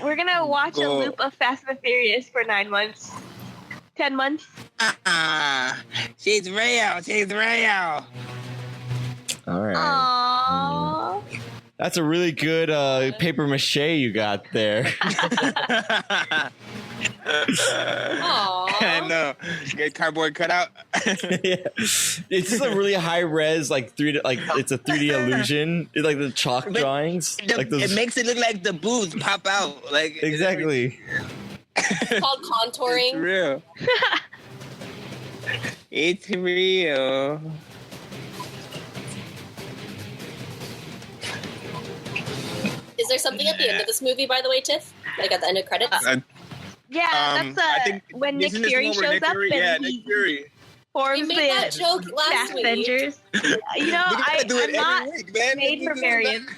We're gonna watch a loop of Fast and Furious for 9 months. 10 months. She's real. All right. Aww. That's a really good paper mache you got there. I know. Get cardboard cutout. Yeah. It's just a really high res, like it's a 3D illusion. It's like the chalk drawings. It makes it look like the boobs pop out. Like exactly. It's called contouring. It's real. It's real. Is there something at the end of this movie, by the way, Tiff? Like at the end of credits? That's when Nick Fury shows up and Nick Fury forms made that joke last week. Avengers. I'm not made for variants.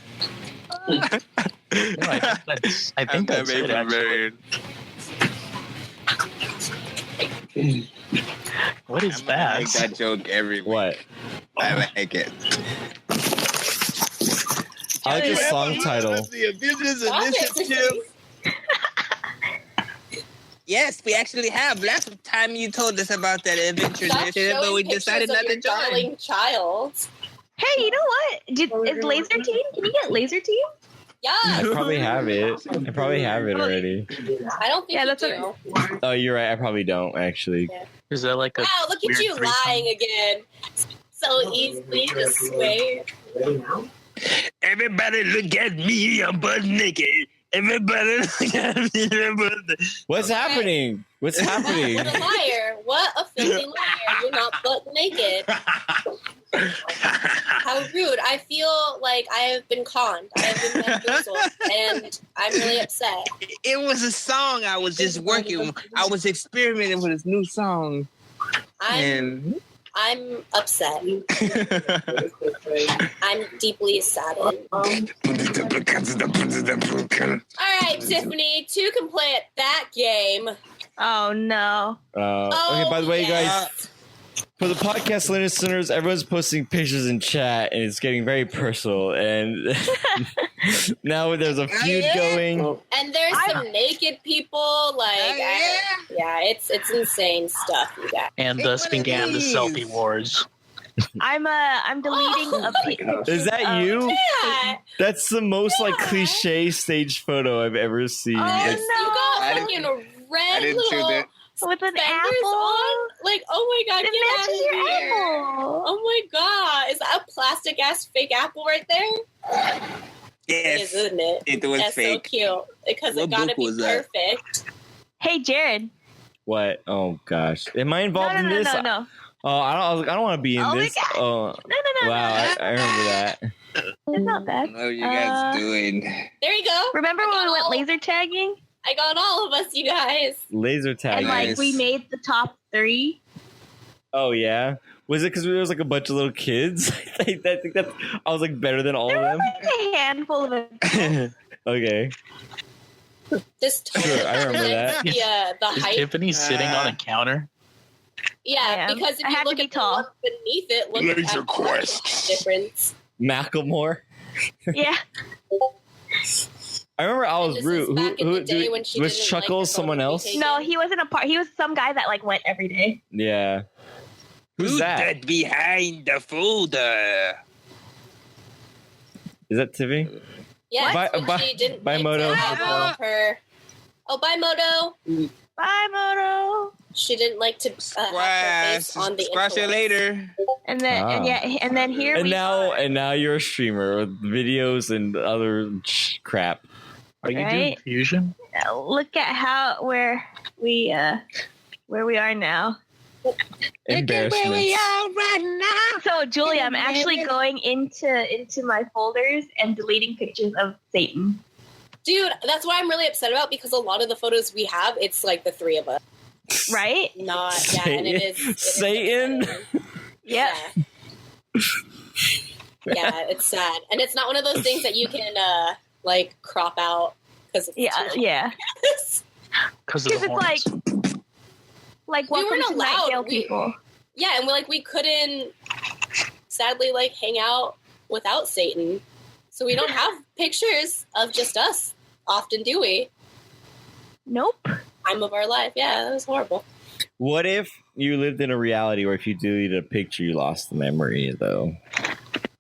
I think that's it, actually. What is that? I make that joke every week. What? I like it. I like the song title. The Avengers Initiative. Yes, we actually have. Last time you told us about that Avengers Initiative, but we decided not to join. Child. Hey, you know what? Is Laser Team? Can you get Laser Team? Yeah. I probably have it. Already. I don't think you do. Oh, you're right. I probably don't, actually. Yeah. Is that like a wow, look at you lying again. So easily to swear. Everybody look at me, I'm butt naked. Everybody look at me, I'm butt naked. What's happening? What a liar. What a filthy liar. You're not butt naked. How rude. I feel like I have been conned. I have been bamboozled, and I'm really upset. It was a song I was just working. I was experimenting with this new song. I'm upset. I'm deeply saddened. All right, Tiffany, 2 can play at that game. Oh, no. Okay, by the way, guys, for the podcast listeners, everyone's posting pictures in chat, and it's getting very personal. And now there's a feud going. And there's some naked people. It's insane stuff, you guys. And thus began the selfie wars. I'm deleting a picture. Is that you? That's the most like cliche stage photo I've ever seen. You got fucking a red little with an apple on. Like, oh my god, it matches your apple. Oh my god, is that a plastic ass fake apple right there? Yes, it is, isn't it? It was That's fake. So cute because it gotta be perfect. Hey, Jared. What? Oh gosh, am I involved in this? No. Oh, I don't want to be in this. Oh, no. Wow, I remember that. It's not bad. What are you guys doing? There you go. Remember when we went laser tagging? I got all of us, you guys. Laser tag. And like we made the top 3. Oh yeah. Was it because we was like a bunch of little kids? I think that I was like better than all of them. Like a handful of it. Okay. This totally sure, I remember that. The Is height. Tiffany sitting on a counter? Yeah, because if you look at the one beneath it, look at the difference. Macklemore. Yeah. I remember I was rude. Who was Chuckles someone else? No, he wasn't a part. He was some guy that like went every day. Yeah. Who's that? Behind the folder? Is that Tiffany? Yes, she didn't bye, Moto. have all of her. Oh, bye, Moto. Bye, Moto. She didn't like to have her face on the Squash it later. And then and then here and now you're a streamer with videos and other crap. Are you doing fusion? Look at where we are now. Embarrassment. Where we are right now. So Julia, I'm actually going into my folders and deleting pictures of Satan. Dude, that's what I'm really upset about because a lot of the photos we have, it's like the 3 of us. Right? Not and it is Satan. Yeah. Yeah, it's sad, and it's not one of those things that you can like crop out because yeah. Because it's like we weren't allowed people. Yeah, and we couldn't sadly like hang out without Satan, so we don't have pictures of just us. Often, do we? Nope. Time of our life. Yeah, that was horrible. What if you lived in a reality where if you deleted a picture, you lost the memory, though?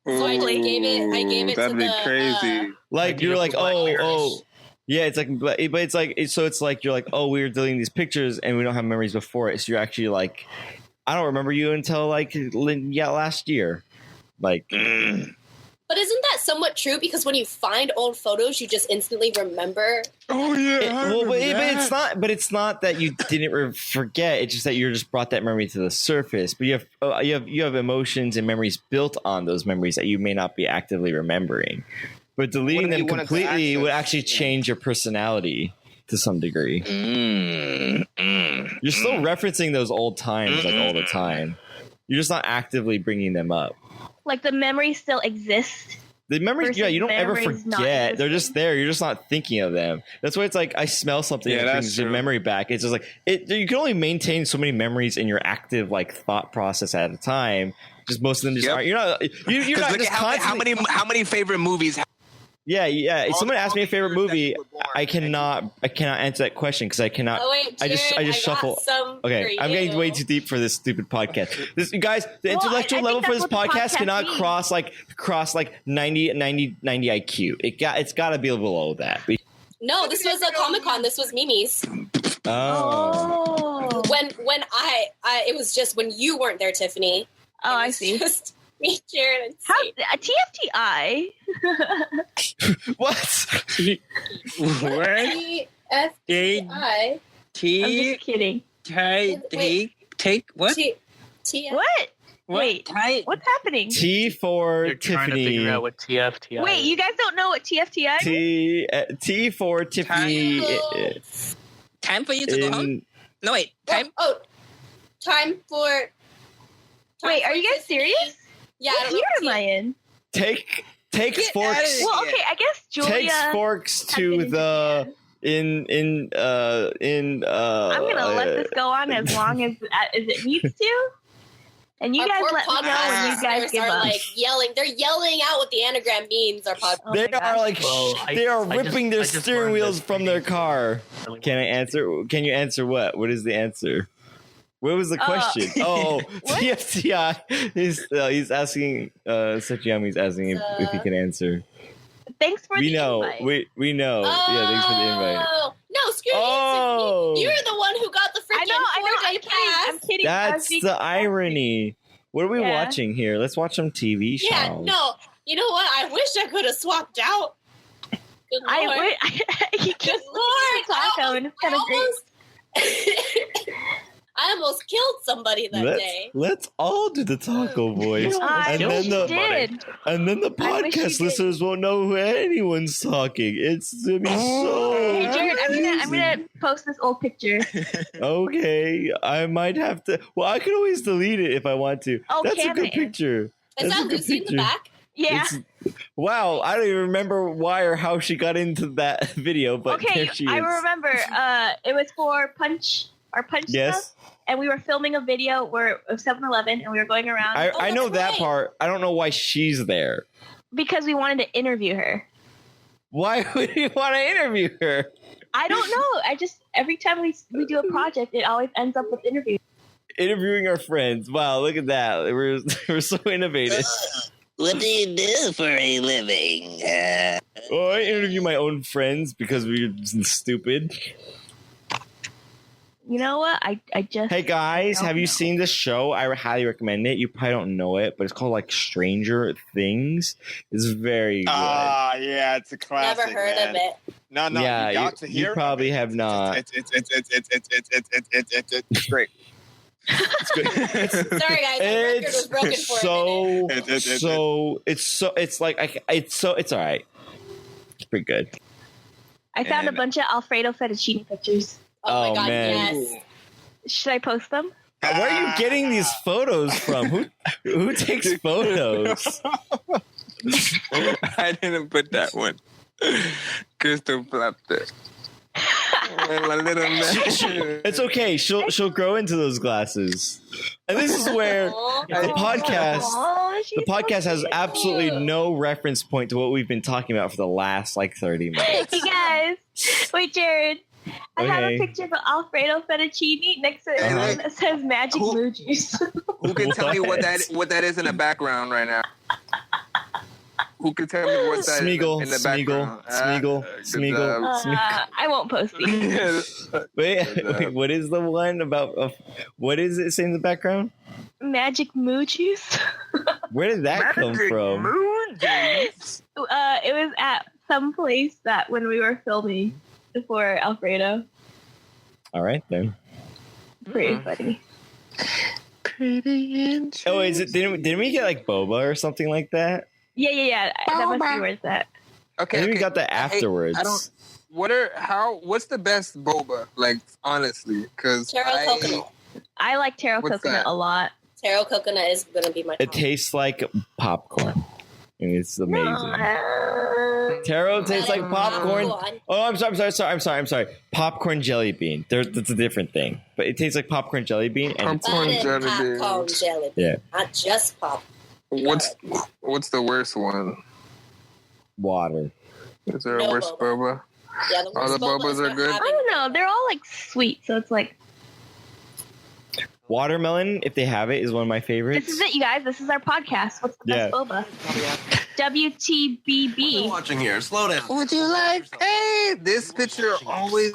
So I just gave it that'd to be the crazy. Like you're like, oh, yeah. It's like, but it's like, so it's like you're like, oh, we were deleting these pictures and we don't have memories before it. So you're actually like, I don't remember you until like last year, like. But isn't that somewhat true? Because when you find old photos, you just instantly remember. Oh yeah. But it's not that you didn't forget. It's just that you just brought that memory to the surface. But you have emotions and memories built on those memories that you may not be actively remembering. But deleting them completely would actually change your personality to some degree. You're still referencing those old times like all the time. You're just not actively bringing them up. Like the memories still exist. The memories, you don't ever forget. They're just there. You're just not thinking of them. That's why it's like I smell something and it brings your memory back. It's just like you can only maintain so many memories in your active like thought process at a time. Just most of them just aren't. You're not just constantly. How many favorite movies? Yeah. If someone asks me a favorite movie, I cannot answer that question because I cannot. Oh wait, Jared, I just shuffle. Okay, I'm getting way too deep for this stupid podcast. You guys, the intellectual level for this podcast cannot cross 90 IQ. It's got to be below that. No, this was a Comic-Con. This was Mimi's. Oh. When I it was just when you weren't there, Tiffany. Oh, I see. Just me, Jared, and TFTI. What? TFTI. I'm just kidding. Take what? What? Wait, what's happening? T for You're Tiffany. trying to figure out what TFTI Wait, is. you guys don't know what TFTI is? T for Tiffany. Time for you to go home? No, wait. Time? Time for... Wait, are you guys serious? Yeah, what year am I in? Take forks. Well, okay, I guess Julia takes forks to the in. I'm gonna let this go on as long as it needs to. And you guys let me know when you guys give up. Like yelling. They're yelling out what the anagram means. Our podcast. They are ripping their steering wheels from their car. Can you answer what? What is the answer? What was the question? TFTI. He's asking. Satyami's asking if he can answer. Thanks for the invite. We know. Yeah, thanks for the invite. No, screw you. You're the one who got the freaking 4-day pass. I'm kidding. That's the irony. What are we watching here? Let's watch some TV shows. Yeah, no. You know what? I wish I could have swapped out. Good Lord. Good Lord. Taco, and it's kind of great. I almost killed somebody that day. Let's all do the taco voice. And then the podcast listeners won't know who anyone's talking. It's going to be so Hey, Jared, I'm gonna post this old picture. Okay. I might have to. Well, I can always delete it if I want to. Oh, That's a good picture. Is that Lucy in the back? Yeah. Wow, I don't even remember why or how she got into that video, but there she is. I remember. It was for our punch stuff. And we were filming a video where of 7-Eleven, and we were going around. I know that part. I don't know why she's there. Because we wanted to interview her. Why would you want to interview her? I don't know. Every time we do a project, it always ends up with interviews. Interviewing our friends. Wow, look at that. We're so innovative. What do you do for a living? Well, I interview my own friends because we're stupid. You know what? I just... Hey, guys, have you seen this show? I highly recommend it. You probably don't know it, but it's called, Stranger Things. It's very good. Yeah, it's a classic. Never heard of it. No, yeah, you got to hear you probably have not. It's great. It's good. Sorry, guys. My record was broken for a minute. It's all right. It's pretty good. I found a bunch of Alfredo fettuccine pictures. Oh my God, man. yes. Should I post them? Where are you getting these photos from? Who takes photos? I didn't put that one. Crystal flapped it. It's okay. She'll grow into those glasses. And this is where the podcast has absolutely no reference point to what we've been talking about for the last 30 minutes. Hey guys, wait, Jared. I have a picture of Alfredo fettuccine next to it that says Magic Blue Juice. Who can tell me what that is in the background right now? Who can tell me what that is in the background? Smeagol. I won't post these. Wait, what is the one about? What is it saying in the background? Magic Moo Juice. Where did that come from? It was at some place that when we were filming for Alfredo. All right then. Pretty funny. Pretty interesting. Oh, is it? Didn't we get boba or something like that? Yeah. That must be where it's at. Okay. I think we got that afterwards. What's the best boba? Honestly, because taro coconut. I like taro coconut a lot. Taro coconut is gonna be my. It tastes like popcorn. And it's amazing. Taro tastes like popcorn. Oh, I'm sorry. Popcorn jelly bean. That's a different thing. But it tastes like popcorn jelly bean. And popcorn jelly bean. Yeah. Not just pop. What's the worst one? Water. Is there a worse boba? Yeah, all the bobas are good. I don't know. They're all sweet, so it's watermelon, if they have it, is one of my favorites. This is it, you guys. This is our podcast. What's the best boba? WTBB. Watching here. Slow down. Would you like? Hey, this picture always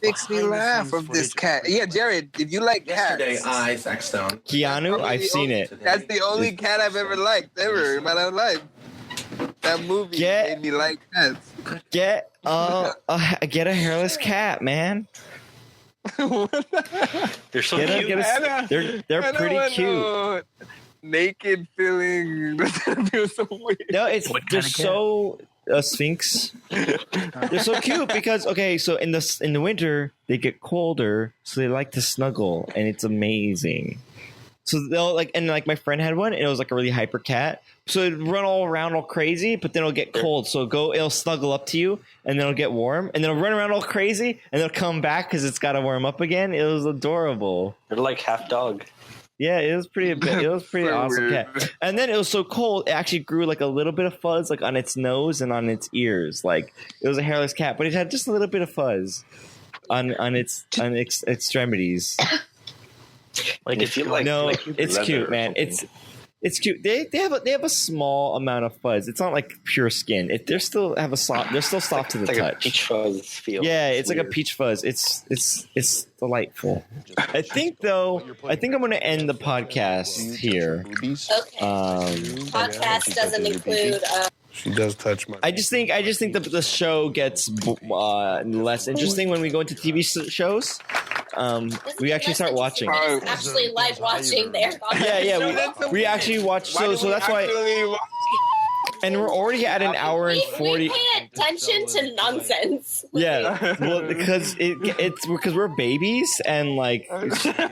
makes me laugh of this cat. Yeah, Jared, if you like cats. Yesterday, I Saxstone. Keanu, I've seen it. That's the only cat I've ever liked in my life. That movie made me like cats. Get a hairless cat, man. They're so cute. They're pretty cute. Naked feeling. That feels so weird. No, they're so Sphinx. They're so cute because so in the winter they get colder, so they like to snuggle, and it's amazing. So they'll my friend had one, and it was a really hyper cat. So it'd run all around all crazy, but then it'll get cold. So it'll snuggle up to you, and then it'll get warm, and then it'll run around all crazy, and it'll come back because it's got to warm up again. It was adorable. They're like half dog. Yeah, it was pretty so awesome cat. And then it was so cold, it actually grew a little bit of fuzz on its nose and on its ears. It was a hairless cat, but it had just a little bit of fuzz on its extremities. Like it's it's cute, man. It's cute. They have a small amount of fuzz. It's not like pure skin. They're still soft to the touch. A peach fuzz feel. Yeah, it's like a peach fuzz. It's delightful. I think I'm going to end the podcast here. Okay. Podcast doesn't include. She does touch my. I just think the show gets less interesting when we go into TV shows. We actually start watching. Actually, like watching their. We actually watch. So that's why. And we're already at an hour and 40. We pay attention to nonsense. Yeah, well, because it's because we're babies and like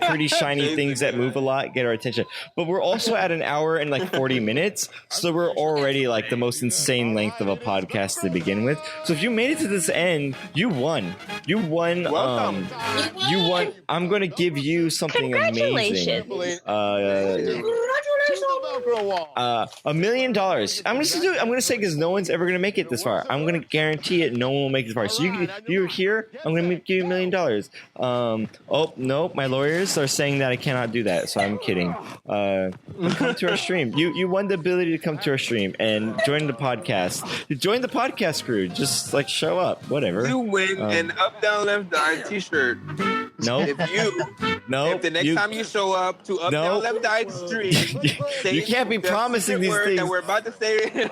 pretty shiny things that move a lot get our attention. But we're also at an hour and like 40 minutes, so we're already like the most insane length of a podcast to begin with. So if you made it to this end, you won. You won. You won. I'm going to give you something amazing. $1 million. I'm going to say because no one's ever going to make it this far. I'm going to guarantee it. No one will make it this far. So you're here. I'm going to give you $1 million. Oh no, my lawyers are saying that I cannot do that. So I'm kidding. Come to our stream. You won the ability to come to our stream and join the podcast. Join the podcast crew. Just like show up. Whatever. You win an up down left die T-shirt. No. If the next time you show up to up down left die stream, you can't be promising these things. That we're about to say.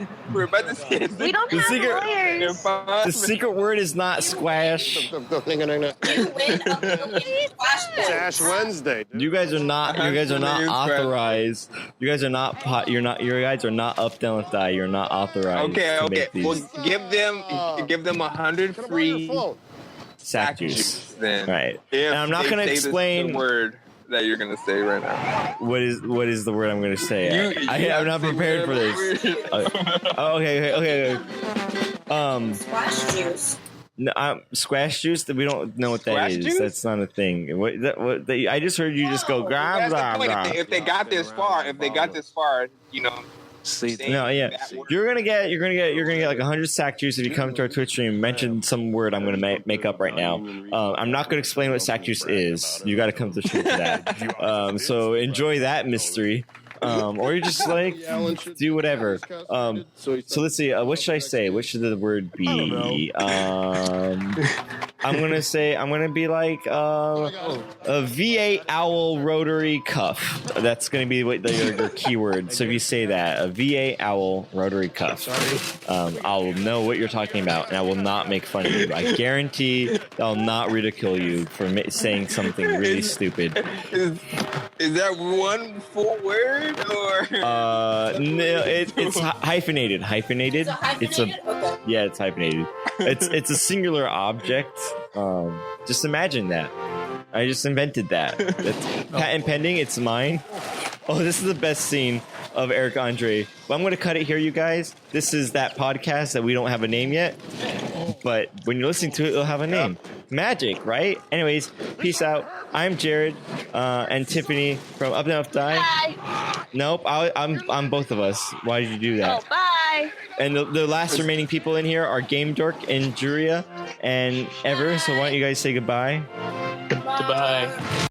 We don't have lawyers. The secret word is not squash. Ash Wednesday. Dude. You guys are not authorized. You guys are not you guys are not up down left die. You're not authorized. Okay. Well, give them 100 free sack juice. Then. Right. And I'm not going to explain the word that you're going to say right now. What is the word I'm going to say? I'm not prepared for this. Okay. Squash juice. No, squash juice. We don't know what that is. Juice? That's not a thing. I just heard you just go grab. If they got this far, you know. No, yeah, you're gonna get like 100 sack juice if you come to our Twitch stream. Mention some word I'm gonna make up right now. I'm not gonna explain what sack juice is. You got to come to the stream for that. So enjoy that mystery. Or you just like do whatever. So let's see. What should I say? What should the word be? I'm gonna be like a V8 owl rotary cuff. That's gonna be your keyword. So if you say that, a V8 owl rotary cuff, I'll know what you're talking about, and I will not make fun of you. I guarantee I'll not ridicule you for saying something really stupid. Is that one full word? Or no, it's hyphenated. Hyphenated. It's hyphenated. It's a singular object. Just imagine that. I just invented that. That's patent pending. It's mine. Oh, this is the best scene of Eric Andre. Well, I'm going to cut it here, you guys. This is that podcast that we don't have a name yet. But when you're listening to it, it'll have a name. Magic, right? Anyways, peace out. I'm Jared and Tiffany from Up Down Up Die. Bye. Nope, I'm both of us. Why did you do that? Oh, bye. And the last remaining people in here are Game Dork and Juria and Ever. So why don't you guys say goodbye? Goodbye.